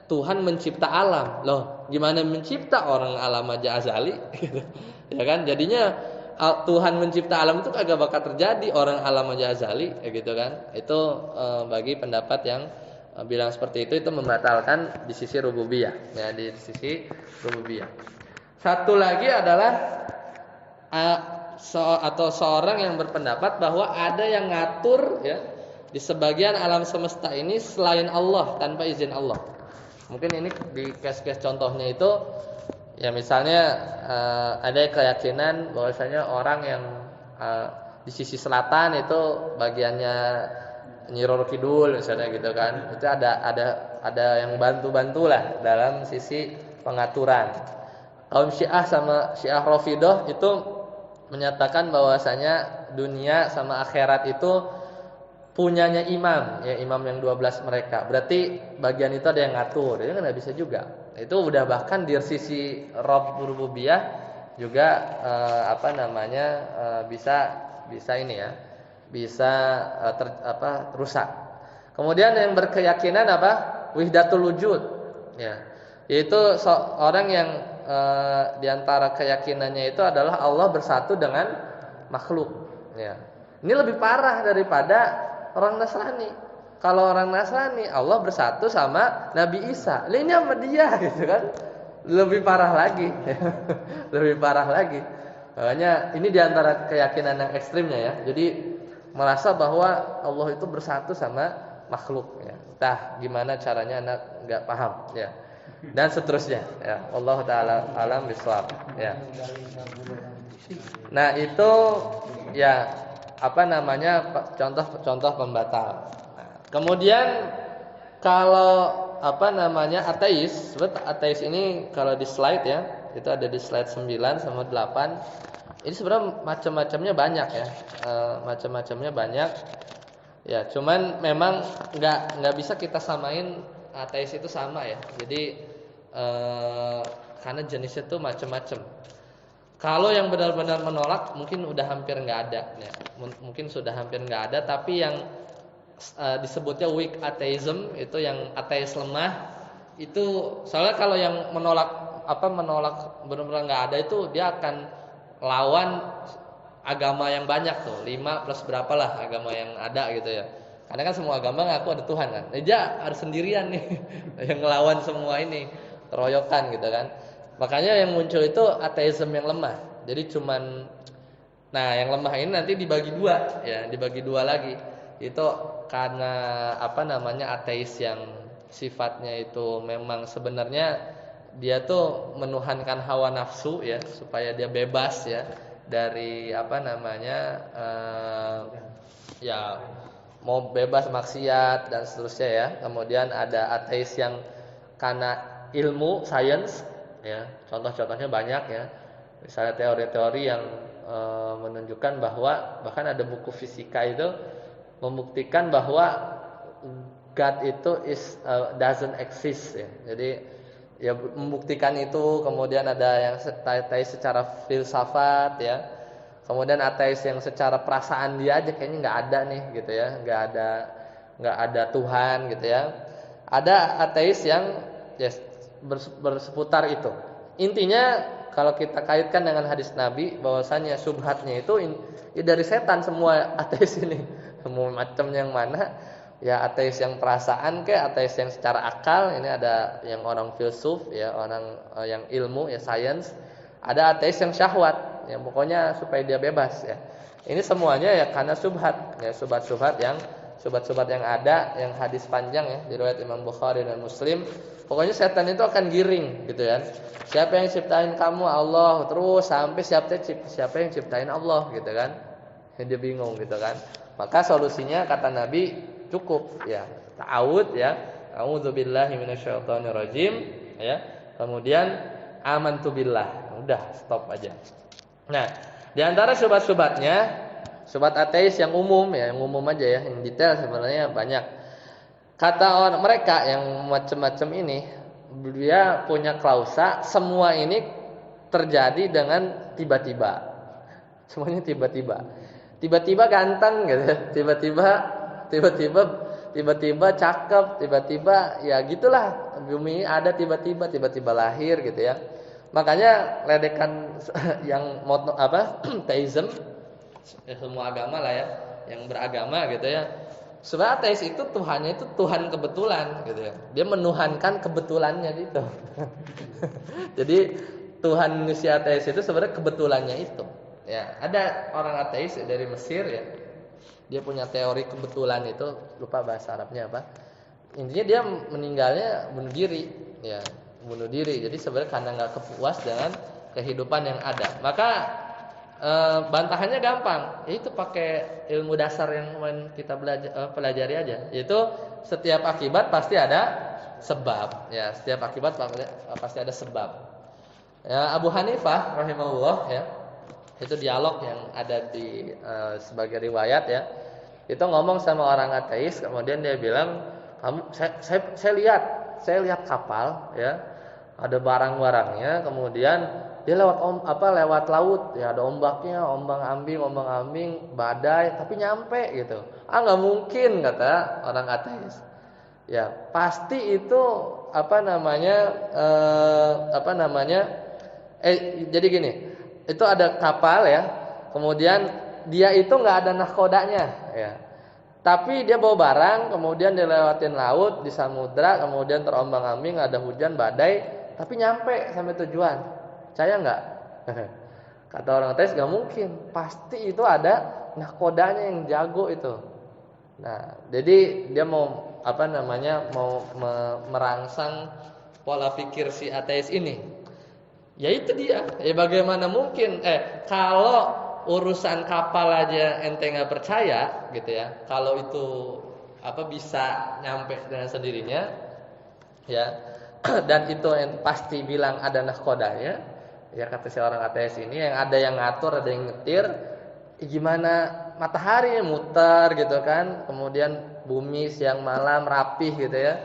Tuhan mencipta alam. Loh, gimana mencipta orang alam aja azali gitu. Ya kan? Jadinya Tuhan mencipta alam itu kagak bakal terjadi, orang alam aja azali gitu kan. Itu bagi pendapat yang bilang seperti itu membatalkan di sisi rububiyah ya, di sisi rububiyah. Satu lagi adalah atau seorang yang berpendapat bahwa ada yang ngatur ya di sebagian alam semesta ini selain Allah tanpa izin Allah. Mungkin ini di case-case contohnya itu ya misalnya ada keyakinan bahwasanya orang yang di sisi selatan itu bagiannya Nyi Roro Kidul misalnya gitu kan. Itu ada yang bantu-bantu lah dalam sisi pengaturan. Kaum Syiah sama Syiah Rafidhah itu menyatakan bahwasanya dunia sama akhirat itu punyanya imam, ya imam yang 12 mereka. Berarti bagian itu ada yang ngatur. Itu kan enggak bisa juga. Itu udah bahkan di sisi Rabb rububiyah juga bisa ini ya. Bisa rusak. Kemudian yang berkeyakinan apa? Wihdatul wujud. Ya. Yaitu orang yang di antara keyakinannya itu adalah Allah bersatu dengan makhluk. Ya. Ini lebih parah daripada orang Nasrani. Kalau orang Nasrani Allah bersatu sama Nabi Isa. Ini sama dia gitu kan. Lebih parah lagi. Lebih parah lagi. Makanya ini di antara keyakinan yang ekstrimnya ya. Jadi merasa bahwa Allah itu bersatu sama makhluk ya. Entah gimana caranya anak enggak paham ya. Dan seterusnya ya. Allah taala alam bisawab ya. Nah, itu ya contoh pembatal. Nah, kemudian kalau ateis, ateis ini kalau di slide ya, itu ada di slide 9 sama 8. Ini sebenarnya macam-macamnya banyak ya. Macam-macamnya banyak. Ya, cuman memang enggak bisa kita samain ateis itu sama ya. Jadi karena jenisnya tuh macam-macam. Kalau yang benar-benar menolak mungkin udah hampir enggak ada ya. Mungkin sudah hampir enggak ada, tapi yang disebutnya weak atheism itu yang ateis lemah itu soalnya kalau yang menolak benar-benar enggak ada itu dia akan lawan agama yang banyak tuh 5 plus berapa lah agama yang ada gitu ya. Karena kan semua agama ngaku ada Tuhan kan. Dia harus sendirian nih yang ngelawan semua ini, keroyokan gitu kan. Makanya yang muncul itu ateisme yang lemah. Jadi yang lemah ini nanti dibagi dua ya, dibagi dua lagi. Itu karena ateis yang sifatnya itu memang sebenarnya dia tuh menuhankan hawa nafsu ya, supaya dia bebas ya dari mau bebas maksiat dan seterusnya ya. Kemudian ada ateis yang karena ilmu sains ya, contohnya banyak ya. Misalnya teori-teori yang menunjukkan bahwa bahkan ada buku fisika itu membuktikan bahwa God itu doesn't exist ya. Jadi ya membuktikan itu. Kemudian ada yang ateis secara filsafat ya. Kemudian ateis yang secara perasaan dia aja kayaknya nggak ada nih gitu ya, nggak ada Tuhan gitu ya. Ada ateis yang berseputar itu. Intinya kalau kita kaitkan dengan hadis Nabi bahwasanya subhatnya itu ya dari setan semua ateis ini. Semua macam yang mana ya, ateis yang perasaan ateis yang secara akal, ini ada yang orang filsuf ya, orang yang ilmu ya, sains. Ada ateis yang syahwat ya, pokoknya supaya dia bebas ya. Ini semuanya ya karena subhat ya, subhat-subhat yang ada, yang hadis panjang ya, riwayat Imam Bukhari dan Muslim. Pokoknya setan itu akan giring gitu kan. Siapa yang ciptain kamu? Allah. Terus sampai siapa yang ciptain Allah gitu kan. Dia bingung gitu kan. Maka solusinya kata Nabi cukup ya, ta'awud ya. A'udzubillahi minasyaitonirrajim ya. Kemudian amantu billah. Udah, stop aja. Nah, di antara syubhat-syubhatnya, syubhat ateis yang umum ya, yang umum aja ya, yang detail sebenarnya banyak. Kata orang mereka yang macam-macam ini, dia punya klausa semua ini terjadi dengan tiba-tiba. Semuanya tiba-tiba. Tiba-tiba ganteng gitu, tiba-tiba cakep, tiba-tiba ya gitulah. Bumi ada tiba-tiba lahir gitu ya. Makanya ledekan yang teism ya, semua agama lah ya, yang beragama gitu ya. Sebenarnya ateis itu Tuhannya itu Tuhan kebetulan gitu ya. Dia menuhankan kebetulannya gitu. Jadi Tuhan manusia ateis itu sebenarnya kebetulannya itu. Ya, ada orang ateis dari Mesir ya. Dia punya teori kebetulan itu, lupa bahasa Arabnya apa. Intinya dia meninggalnya bunuh diri, ya, bunuh diri. Jadi sebenarnya karena nggak kepuas dengan kehidupan yang ada. Maka bantahannya gampang, yaitu pakai ilmu dasar yang kemarin kita pelajari aja, yaitu setiap akibat pasti ada sebab. Ya, setiap akibat pasti ada sebab. Ya, Abu Hanifah rahimahullah ya, itu dialog yang ada di sebagai riwayat ya. Itu ngomong sama orang ateis, kemudian dia bilang, saya lihat kapal ya, ada barang-barangnya, kemudian dia lewat laut ya, ada ombaknya, ombang-ambing, badai, tapi nyampe gitu. Nggak mungkin, kata orang ateis. Ya, pasti itu jadi gini, itu ada kapal ya, kemudian dia itu nggak ada nahkodanya ya, tapi dia bawa barang, kemudian dia lewatin laut di samudra, kemudian terombang-ambing, ada hujan, badai, tapi nyampe sampai tujuan. Percaya nggak? Kata orang ateis, nggak mungkin, pasti itu ada nahkodanya yang jago itu. Nah, jadi dia mau merangsang pola pikir si ateis ini. Ya itu dia. Ya bagaimana mungkin? Kalau urusan kapal aja ente nggak percaya, gitu ya. Kalau itu bisa nyampe dengan sendirinya, ya. Dan itu yang pasti bilang ada nahkodanya. Ya kata si orang ateis ini, yang ada yang ngatur, ada yang nyetir. Gimana matahari muter gitu kan, kemudian bumi siang malam rapih gitu ya,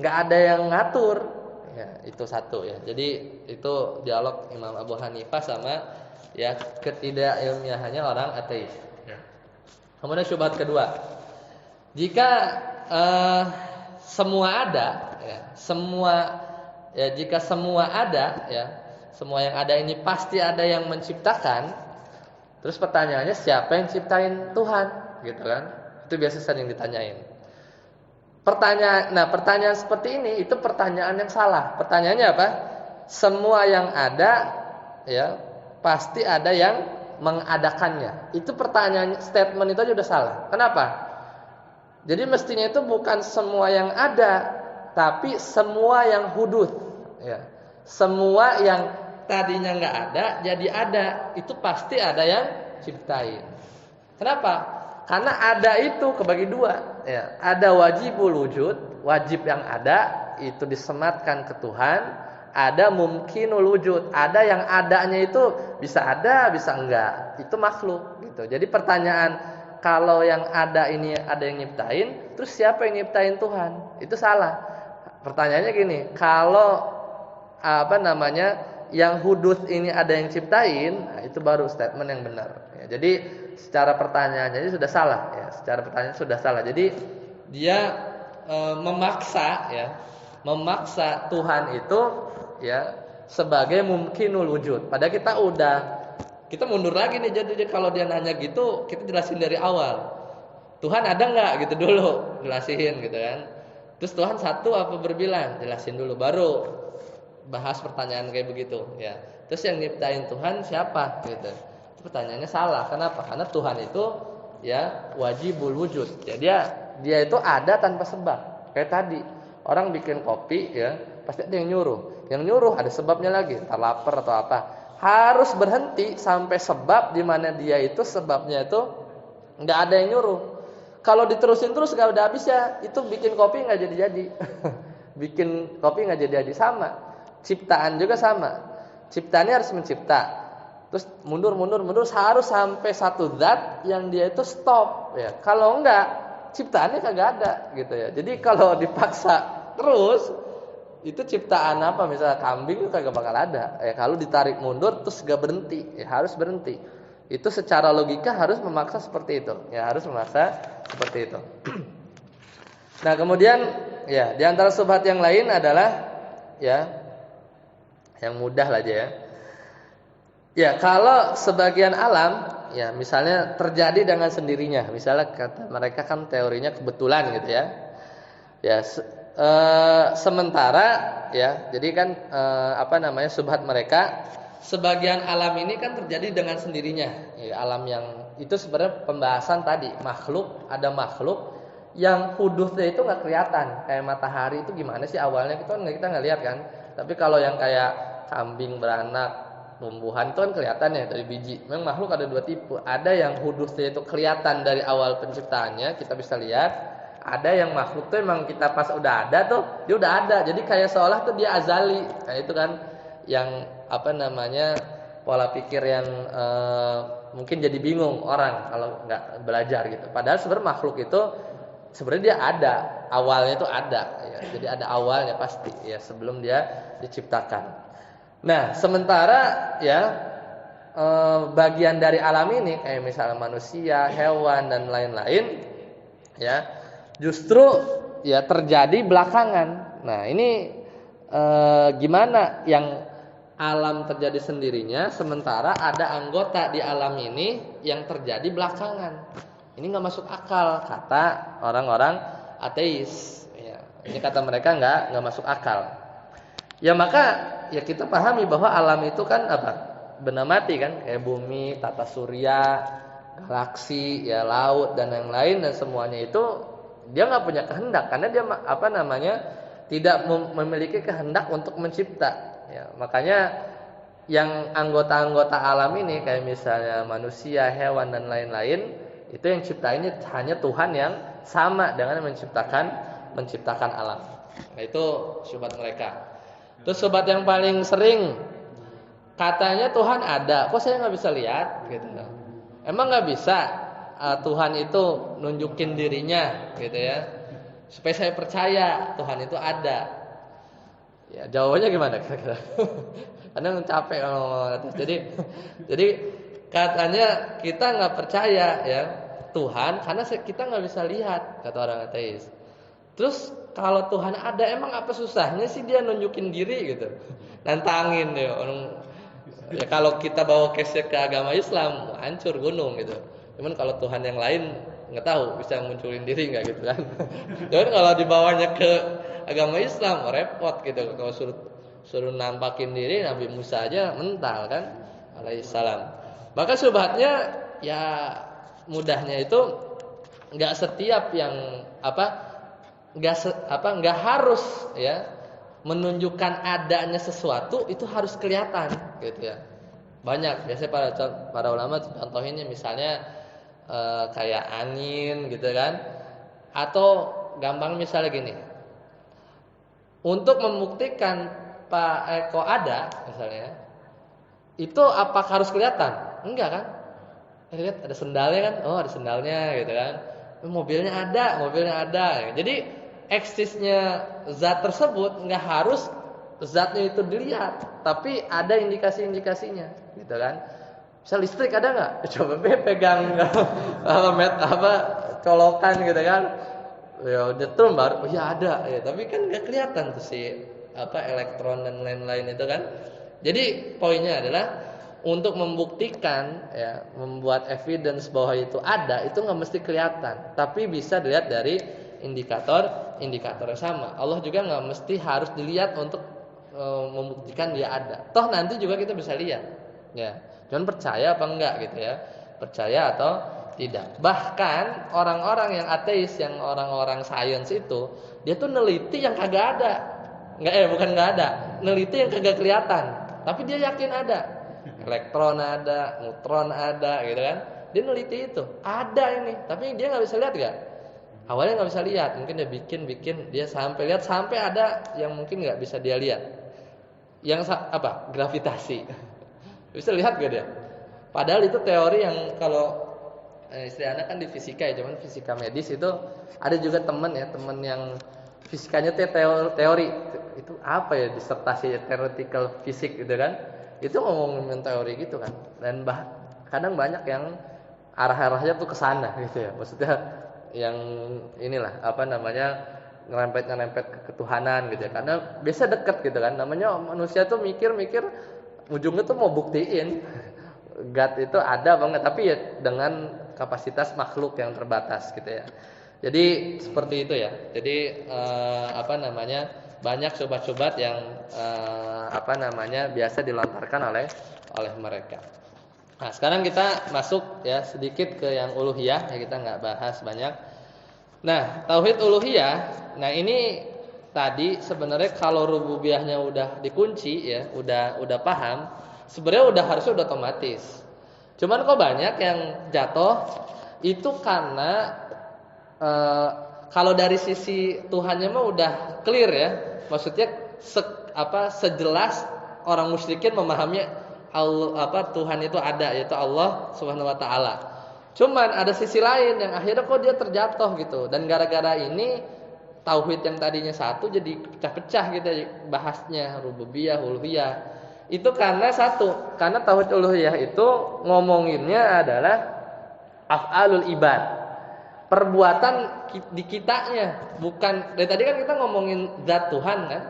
nggak ada yang ngatur ya, itu satu ya. Jadi itu dialog Imam Abu Hanifah sama ya ketidakilmiahannya orang ateis ya. Kemudian syubhat kedua, jika semua ada ya, jika semua ada ya, semua yang ada ini pasti ada yang menciptakan. Terus pertanyaannya, siapa yang ciptain Tuhan? Gitu kan? Itu biasa sering ditanyain. Pertanyaan seperti ini itu pertanyaan yang salah. Pertanyaannya apa? Semua yang ada ya, pasti ada yang mengadakannya. Itu pertanyaan, statement itu aja udah salah. Kenapa? Jadi mestinya itu bukan semua yang ada, tapi semua yang hudud ya. Semua yang tadinya nggak ada jadi ada, itu pasti ada yang ciptain. Kenapa? Karena ada itu kebagi dua ya. Ada wajibul wujud, wajib yang ada itu disematkan ke Tuhan. Ada mumkinul wujud, ada yang adanya itu bisa ada bisa enggak, itu makhluk gitu. Jadi pertanyaan, kalau yang ada ini ada yang nyiptain, terus siapa yang nyiptain Tuhan? Itu salah. Pertanyaannya gini, kalau yang hudud ini ada yang ciptain, nah itu baru statement yang benar. Ya, jadi secara pertanyaannya sudah salah. Ya, secara pertanyaan sudah salah. Jadi dia memaksa Tuhan itu ya sebagai mumkinul wujud. Padahal kita mundur lagi nih. Jadi kalau dia nanya gitu, kita jelasin dari awal. Tuhan ada nggak gitu dulu, jelasin gitu kan. Terus Tuhan satu apa berbilang, jelasin dulu, baru bahas pertanyaan kayak begitu ya. Terus yang nyiptain Tuhan siapa gitu. Itu pertanyaannya salah. Kenapa? Karena Tuhan itu ya wajibul wujud. Ya dia itu ada tanpa sebab. Kayak tadi orang bikin kopi ya, pasti ada yang nyuruh. Yang nyuruh ada sebabnya lagi, entah lapar atau apa. Harus berhenti sampai sebab di mana dia itu sebabnya itu nggak ada yang nyuruh. Kalau diterusin terus nggak ada habisnya, itu bikin kopi nggak jadi-jadi. Bikin kopi nggak jadi-jadi. Sama. Ciptaan juga sama. Ciptaannya harus mencipta. Terus mundur harus sampai satu zat yang dia itu stop ya. Kalau enggak, ciptaannya kagak ada gitu ya. Jadi kalau dipaksa terus, itu ciptaan apa misalnya kambing itu kagak bakal ada. Ya kalau ditarik mundur terus gak berhenti, ya harus berhenti. Itu secara logika harus memaksa seperti itu. Ya harus memaksa seperti itu. Nah, kemudian ya di antara syubhat yang lain adalah ya yang mudah lah aja ya. Ya, kalau sebagian alam ya misalnya terjadi dengan sendirinya. Misalnya kata mereka kan teorinya kebetulan gitu ya. Ya, sementara ya, jadi kan syubhat mereka, sebagian alam ini kan terjadi dengan sendirinya. Ya, alam yang itu sebenarnya pembahasan tadi, makhluk, ada makhluk yang hududnya itu nggak kelihatan. Kayak matahari itu gimana sih awalnya kita nggak lihat kan. Tapi kalau yang kayak kambing beranak, tumbuhan itu kan kelihatan ya dari biji. Memang makhluk ada dua tipe. Ada yang hudusnya itu kelihatan dari awal penciptaannya, kita bisa lihat. Ada yang makhluk tuh emang kita pas udah ada tuh, dia udah ada. Jadi kayak seolah tuh dia azali. Nah, itu kan yang apa namanya? Pola pikir yang mungkin jadi bingung orang kalau nggak belajar gitu. Padahal sebenarnya makhluk itu sebenarnya dia ada, awalnya itu ada ya. Jadi ada awalnya pasti ya sebelum dia diciptakan. Nah, sementara ya bagian dari alam ini kayak misalnya manusia, hewan dan lain-lain ya, justru ya terjadi belakangan. Nah, ini gimana yang alam terjadi sendirinya sementara ada anggota di alam ini yang terjadi belakangan. Ini nggak masuk akal kata orang-orang ateis ya. Ini kata mereka nggak masuk akal. Ya maka ya kita pahami bahwa alam itu kan apa? Benda mati kan, kayak bumi, tata surya, galaksi, ya laut dan yang lain dan semuanya itu dia nggak punya kehendak karena dia apa namanya tidak memiliki kehendak untuk mencipta. Ya, makanya yang anggota-anggota alam ini kayak misalnya manusia, hewan dan lain-lain itu yang ciptain hanya Tuhan yang sama dengan menciptakan alam. Nah, itu syubhat mereka. Terus sobat yang paling sering katanya Tuhan ada, kok saya nggak bisa lihat gitu. Emang nggak bisa Tuhan itu nunjukin dirinya gitu ya, supaya saya percaya Tuhan itu ada. Ya jawabannya gimana kira-kira? Karena capek kalau jadi katanya kita nggak percaya ya Tuhan karena kita nggak bisa lihat kata orang ateis. Terus kalau Tuhan ada emang apa susahnya sih dia nunjukin diri gitu, nantangin ya orang. Ya kalau kita bawa case ke agama Islam hancur gunung gitu. Cuman kalau Tuhan yang lain nggak tahu bisa munculin diri nggak gitu kan. Cuman kalau dibawanya ke agama Islam repot gitu. Kalau suruh nampakin diri Nabi Musa aja mental kan alaihissalam. Maka subhatnya ya mudahnya itu nggak setiap yang nggak harus ya menunjukkan adanya sesuatu itu harus kelihatan gitu ya. Banyak biasanya para ulama contohinnya misalnya kayak angin gitu kan. Atau gampang misalnya gini. Untuk membuktikan Pak Eko ada misalnya, itu apakah harus kelihatan? Enggak kan? Lihat ada sendalnya kan? Oh ada sendalnya gitu kan. Mobilnya ada. Jadi eksisnya zat tersebut nggak harus zatnya itu dilihat, tapi ada indikasi-indikasinya, gitu kan? Misal listrik ada nggak? Coba pegang colokan gitu kan? Ya nyetrum baru, oh ya ada, ya tapi kan nggak kelihatan tuh si elektron dan lain-lain itu kan. Jadi poinnya adalah untuk membuktikan ya, membuat evidence bahwa itu ada, itu nggak mesti kelihatan, tapi bisa dilihat dari indikator yang sama. Allah juga nggak mesti harus dilihat untuk membuktikan dia ada. Toh nanti juga kita bisa lihat, ya. Jangan percaya apa enggak gitu ya, percaya atau tidak. Bahkan orang-orang yang ateis, yang orang-orang sains itu, dia tuh neliti yang kagak ada, bukan nggak ada, neliti yang kagak kelihatan, tapi dia yakin ada. Elektron ada, neutron ada, gitu kan? Dia neliti itu, ada ini, tapi dia nggak bisa lihat nggak? Awalnya nggak bisa lihat, mungkin dia bikin, dia sampai lihat sampai ada yang mungkin nggak bisa dia lihat. Yang gravitasi, bisa lihat gak dia? Padahal itu teori yang kalau istilahnya kan di fisika ya, cuman fisika medis itu ada juga teman yang fisikanya teori itu apa ya, disertasi theoretical fisik gitu kan? Itu ngomongin teori gitu kan, dan kadang banyak yang arah-arahnya tuh ke sana gitu ya, maksudnya yang inilah ngerempet ke ketuhanan gitu ya, karena biasa deket gitu kan, namanya manusia tuh mikir ujungnya tuh mau buktiin God itu ada banget, tapi ya dengan kapasitas makhluk yang terbatas gitu ya. Jadi seperti itu ya. Jadi banyak sobat-sobat yang biasa dilontarkan oleh mereka. Nah, sekarang kita masuk ya sedikit ke yang uluhiyah ya, kita nggak bahas banyak. Nah, tauhid uluhiyah, nah ini tadi sebenarnya kalau rububiyahnya udah dikunci ya, udah paham, sebenarnya harusnya udah otomatis. Cuman kok banyak yang jatuh itu karena kalau dari sisi Tuhannya mah udah clear ya. Maksudnya sejelas orang musyrikin memahami Tuhan itu ada, yaitu Allah Subhanahu wa taala. Cuman ada sisi lain yang akhirnya kok dia terjatuh gitu. Dan gara-gara ini tauhid yang tadinya satu jadi pecah-pecah gitu bahasnya, rububiyah, uluhiyah. Itu karena tauhid uluhiyah itu ngomonginnya adalah af'alul ibad. Perbuatan di kitanya, bukan dari tadi kan kita ngomongin zat Tuhan kan.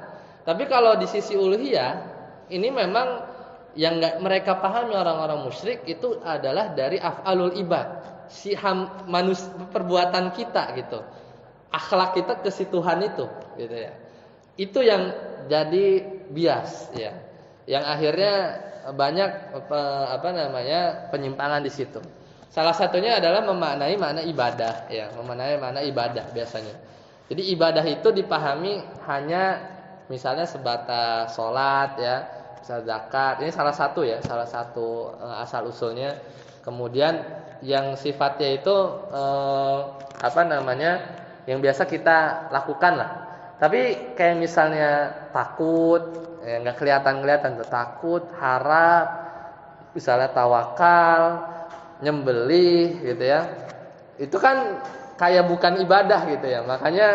Tapi kalau di sisi uluhiyah ini memang yang enggak mereka pahami orang-orang musyrik itu adalah dari af'alul ibad. Perbuatan kita gitu. Akhlak kita ke si Tuhan itu gitu ya. Itu yang jadi bias ya. Yang akhirnya banyak penyimpangan di situ. Salah satunya adalah memaknai makna ibadah ya, memaknai makna ibadah biasanya. Jadi ibadah itu dipahami hanya misalnya sebatas salat ya, misal zakat. Ini salah satu asal usulnya. Kemudian yang sifatnya itu yang biasa kita lakukan lah. Tapi kayak misalnya takut, ya nggak kelihatan tuh, takut, harap, misalnya tawakal, nyembelih gitu ya. Itu kan kayak bukan ibadah gitu ya. Makanya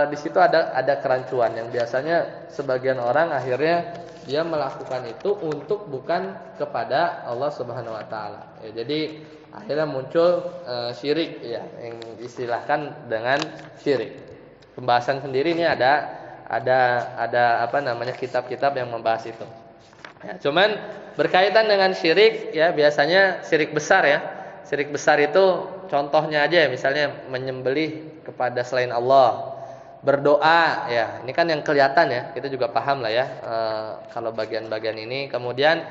di situ ada kerancuan yang biasanya sebagian orang akhirnya dia melakukan itu untuk bukan kepada Allah Subhanahu wa taala. Ya, jadi akhirnya muncul syirik ya, yang istilahkan dengan syirik. Pembahasan sendiri ini ada kitab-kitab yang membahas itu. Ya, cuman berkaitan dengan syirik ya, biasanya syirik besar ya. Syirik besar itu contohnya aja ya, misalnya menyembelih kepada selain Allah, berdoa ya. Ini kan yang kelihatan ya, kita juga paham lah ya kalau bagian-bagian ini. Kemudian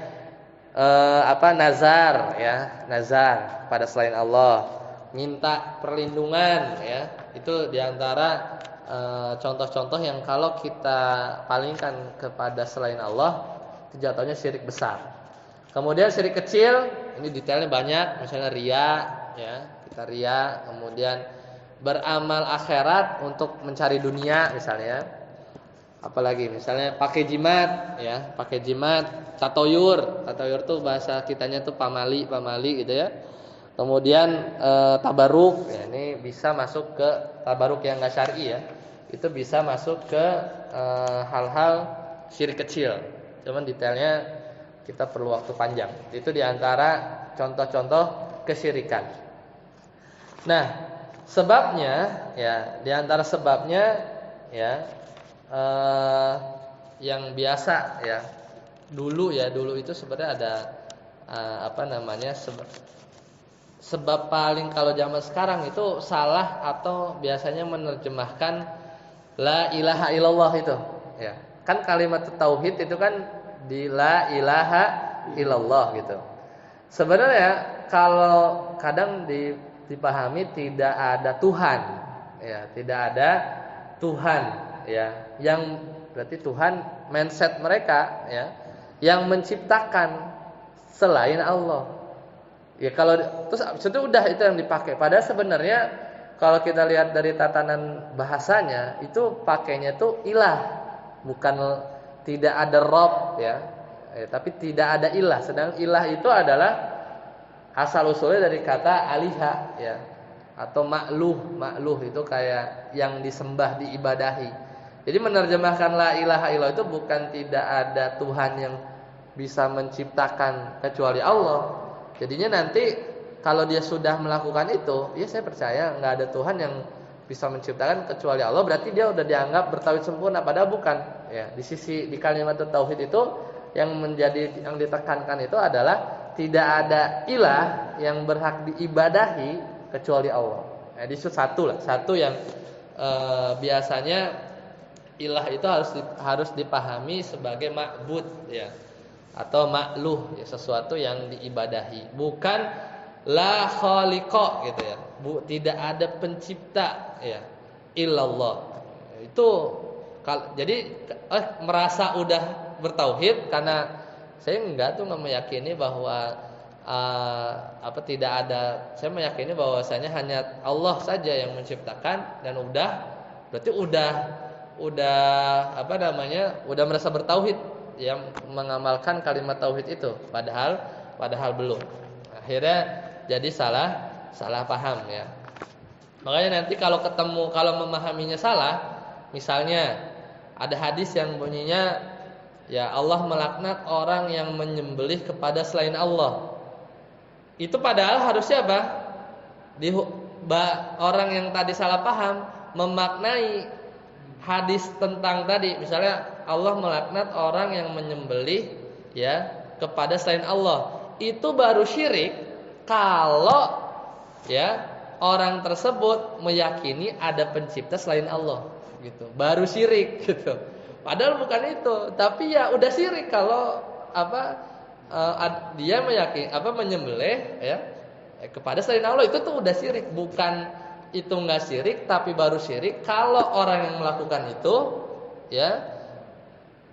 nazar ya, nazar pada selain Allah, minta perlindungan ya. Itu diantara contoh-contoh yang kalau kita palingkan kepada selain Allah itu jatuhnya syirik besar. Kemudian syirik kecil ini detailnya banyak, misalnya riya ya, kita riya, kemudian beramal akhirat untuk mencari dunia misalnya. Apalagi misalnya pakai jimat ya, pakai jimat, tatoyur tuh bahasa kitanya tuh pamali gitu ya. Kemudian tabaruk ya, ini bisa masuk ke tabaruk yang enggak syar'i ya. Itu bisa masuk ke hal-hal syirik kecil. Cuman detailnya kita perlu waktu panjang. Itu diantara contoh-contoh kesyirikan. Nah, sebabnya ya, diantara sebabnya ya yang biasa ya. Dulu itu sebenarnya ada sebab paling kalau zaman sekarang itu salah atau biasanya menerjemahkan la ilaha illallah itu ya. Kan kalimat tauhid itu kan di la ilaha illallah gitu. Sebenarnya kalau kadang dipahami tidak ada Tuhan ya, tidak ada Tuhan ya. Yang berarti Tuhan mindset mereka ya, yang menciptakan selain Allah. Ya kalau terus itu udah itu yang dipakai. Padahal sebenarnya kalau kita lihat dari tatanan bahasanya itu pakainya tuh ilah, bukan tidak ada rob ya, tapi tidak ada ilah. Sedang ilah itu adalah asal usulnya dari kata aliha ya, atau makluh itu kayak yang disembah, diibadahi. Jadi menerjemahkan la ilaha illallah itu bukan tidak ada Tuhan yang bisa menciptakan kecuali Allah. Jadinya nanti kalau dia sudah melakukan itu, ya saya percaya nggak ada Tuhan yang bisa menciptakan kecuali Allah. Berarti dia udah dianggap bertauhid sempurna, padahal bukan. Ya, di kalimat tauhid itu yang ditekankan itu adalah tidak ada ilah yang berhak diibadahi kecuali Allah. Nah, di situ satu yang biasanya ilah itu harus dipahami sebagai ma'bud ya, atau makluh ya, sesuatu yang diibadahi, bukan la khaliqa gitu ya. Tidak ada pencipta ya, illallah. Itu jadi merasa udah bertauhid karena Saya enggak tuh nggak meyakini bahwa tidak ada. Saya meyakini bahwasanya hanya Allah saja yang menciptakan dan berarti udah udah merasa bertauhid, yang mengamalkan kalimat tauhid itu, padahal belum. Akhirnya jadi salah paham ya. Makanya nanti kalau memahaminya salah, misalnya ada hadis yang bunyinya ya Allah melaknat orang yang menyembelih kepada selain Allah. Itu padahal harusnya apa? Orang yang tadi salah paham memaknai hadis tentang tadi, misalnya Allah melaknat orang yang menyembelih ya kepada selain Allah. Itu baru syirik kalau ya orang tersebut meyakini ada pencipta selain Allah gitu. Baru syirik gitu. Padahal bukan itu, tapi ya udah syirik kalau dia meyakini menyembelih ya kepada selain Allah, itu tuh udah syirik. Bukan itu enggak syirik, tapi baru syirik kalau orang yang melakukan itu ya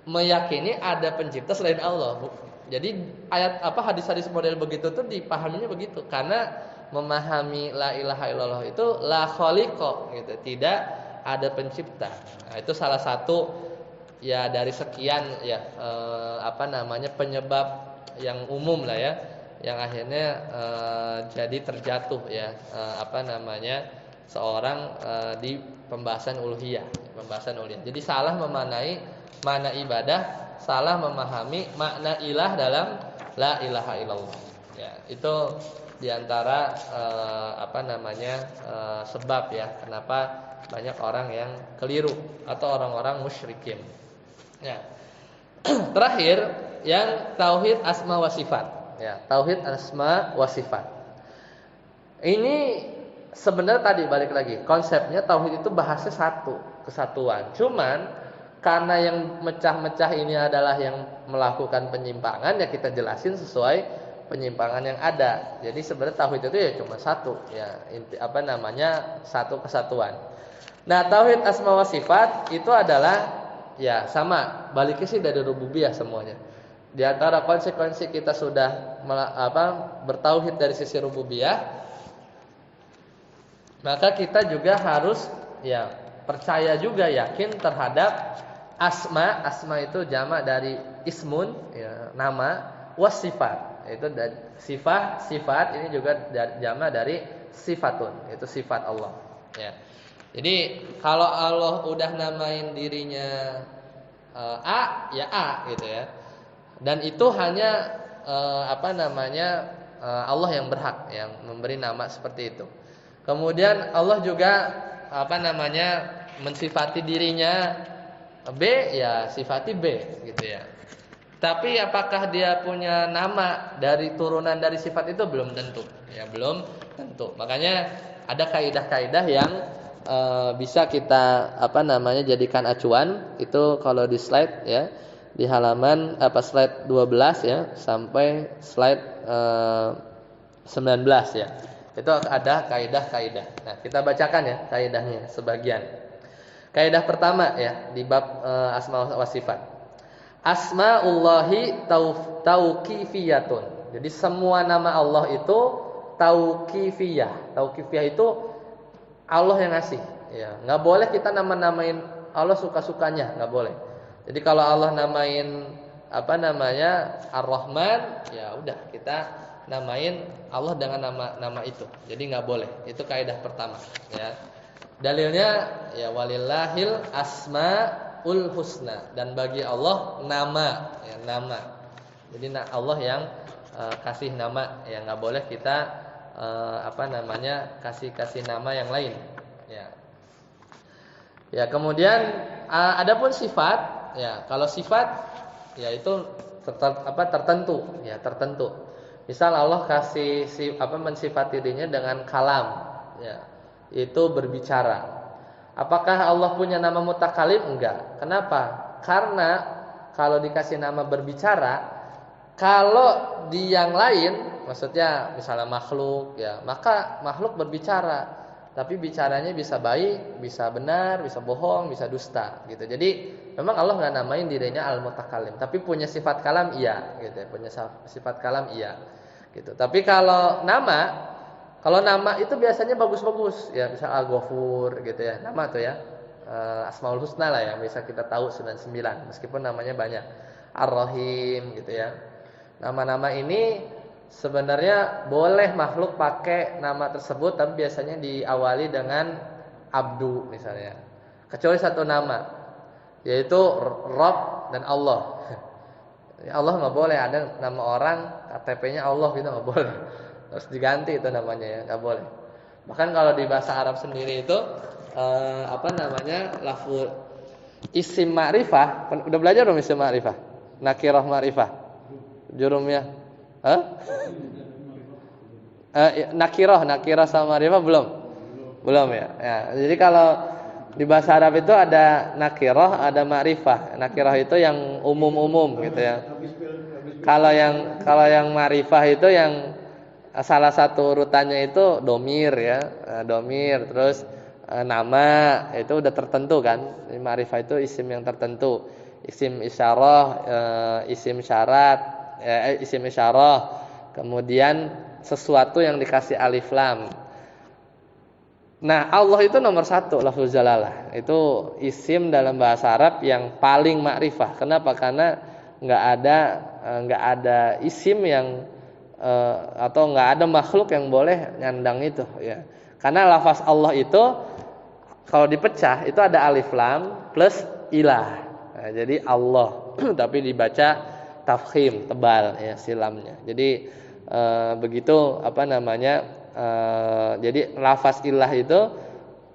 meyakini ada pencipta selain Allah. Jadi hadis-hadis model begitu tuh dipahaminya begitu, karena memahami la ilaha illallah itu la khaliqa gitu, tidak ada pencipta. Nah, itu salah satu ya dari sekian ya penyebab yang umum lah ya, yang akhirnya jadi terjatuh ya seorang di pembahasan uluhiyah. Jadi salah memaknai makna ibadah, salah memahami makna ilah dalam la ilaha illallah. Ya, itu diantara sebab ya kenapa banyak orang yang keliru atau orang-orang musyrikin. Ya. Terakhir yang tauhid asma wa sifat. Ya, tauhid asma wa sifat. Ini sebenarnya tadi balik lagi, konsepnya tauhid itu bahasnya satu, kesatuan. Cuman karena yang mecah-mecah ini adalah yang melakukan penyimpangan, ya kita jelasin sesuai penyimpangan yang ada. Jadi sebenarnya tauhid itu ya cuma satu, ya satu kesatuan. Nah, tauhid asma wa sifat itu adalah ya sama, baliknya sih dari rububiyah semuanya. Di antara konsekuensi kita sudah bertauhid dari sisi rububiyah, maka kita juga harus ya percaya juga, yakin terhadap asma itu jamak dari ismun ya, nama, wasifat itu sifat ini juga jamak dari sifatun, itu sifat Allah ya. Jadi kalau Allah udah namain dirinya A ya A gitu ya. Dan itu hanya Allah yang berhak yang memberi nama seperti itu. Kemudian Allah juga mensifati dirinya B, ya sifati B gitu ya. Tapi apakah dia punya nama dari turunan dari sifat itu belum tentu. Ya, belum tentu. Makanya ada kaidah-kaidah yang bisa kita jadikan acuan. Itu kalau di slide ya, di halaman slide 12 ya sampai slide 19 ya. Itu ada kaidah-kaidah. Nah, kita bacakan ya kaidahnya sebagian. Kaidah pertama ya di bab asma wa sifat. Asmaullahi tauqifiyatun. Jadi semua nama Allah itu tauqifiyah. Tauqifiyah itu Allah yang ngasih. Ya, nggak boleh kita nama-namain Allah suka-sukanya, nggak boleh. Jadi kalau Allah namain Ar-Rahman, ya udah kita namain Allah dengan nama itu. Jadi nggak boleh. Itu kaidah pertama. Ya. Dalilnya ya walillahil asmaul husna, dan bagi Allah nama, ya nama. Jadi Allah yang kasih nama, ya nggak boleh kita kasih nama yang lain. Ya. Ya kemudian adapun sifat, ya kalau sifat ya itu tertentu, ya tertentu. Misal Allah kasih mensifati dirinya dengan kalam, ya itu berbicara. Apakah Allah punya nama mutakalim? Enggak. Kenapa? Karena kalau dikasih nama berbicara, kalau di yang lain, maksudnya misalnya makhluk, ya maka makhluk berbicara. Tapi bicaranya bisa baik, bisa benar, bisa bohong, bisa dusta gitu. Jadi memang Allah nggak namain dirinya al-mutakallim, tapi punya sifat kalam iya, gitu ya. Punya sifat kalam iya, gitu. Tapi kalau nama itu biasanya bagus-bagus, ya misal Al-Ghafur, gitu ya. Nama tuh ya, Asmaul Husna lah ya, bisa kita tahu 99, meskipun namanya banyak. Ar-Rahim, gitu ya. Nama-nama ini sebenarnya boleh makhluk pakai nama tersebut, tapi biasanya diawali dengan Abdu misalnya. Kecuali satu nama, yaitu Rabb dan Allah. Allah nggak boleh ada nama orang KTP-nya Allah gitu, nggak boleh. Harus diganti itu namanya ya, nggak boleh. Bahkan kalau di bahasa Arab sendiri itu lafuz isim ma'rifah. Udah belajar belum isim ma'rifah? Nakirah ma'rifah. Jurumnya. Nakirah sama ma'rifah belum? Belum ya. Jadi kalau di bahasa Arab itu ada nakirah, ada ma'rifah. Nakirah itu yang umum-umum gitu ya. Kalau yang ma'rifah itu yang salah satu urutannya itu domir ya. Domir, terus nama itu udah tertentu kan. Ma'rifah itu isim yang tertentu. Isim isyarah, isim syarat, isim isyarah. Kemudian sesuatu yang dikasih alif lam. Nah, Allah itu nomor satu lafzul jalalah. Itu isim dalam bahasa Arab yang paling ma'rifah. Kenapa? Karena nggak ada isim yang atau nggak ada makhluk yang boleh nyandang itu. Ya. Karena lafaz Allah itu kalau dipecah itu ada alif lam plus ilah. Nah, jadi Allah, tapi dibaca tafkhim tebal ya silamnya. Jadi begitu jadi lafaz ilah itu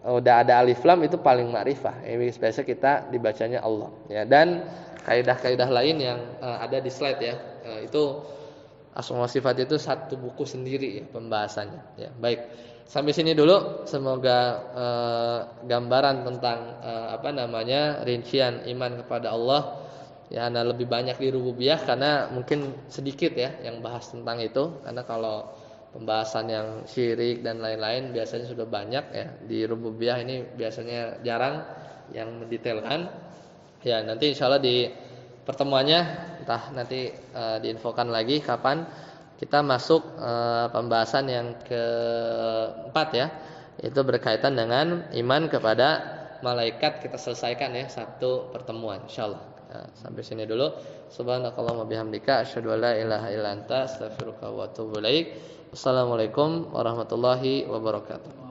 udah ada alif lam itu paling ma'rifah. Ini biasa kita dibacanya Allah ya. Dan kaidah-kaidah lain yang ada di slide ya. Itu asma wa sifat itu satu buku sendiri ya pembahasannya ya. Baik. Sampai sini dulu, semoga gambaran tentang rincian iman kepada Allah ya, lebih banyak di rububiyah karena mungkin sedikit ya yang bahas tentang itu, karena kalau pembahasan yang syirik dan lain-lain biasanya sudah banyak ya. Di rububiyah ini biasanya jarang yang mendetailkan. Ya, nanti insyaallah di pertemuannya entah nanti diinfokan lagi kapan kita masuk pembahasan yang keempat ya. Itu berkaitan dengan iman kepada malaikat, kita selesaikan ya satu pertemuan insyaallah. Ya, sampai sini dulu. Subhanakallahumma bihamdika asyhadu an la ilaha illa anta astaghfiruka wa atubu ilaik. Wassalamualaikum warahmatullahi wabarakatuh.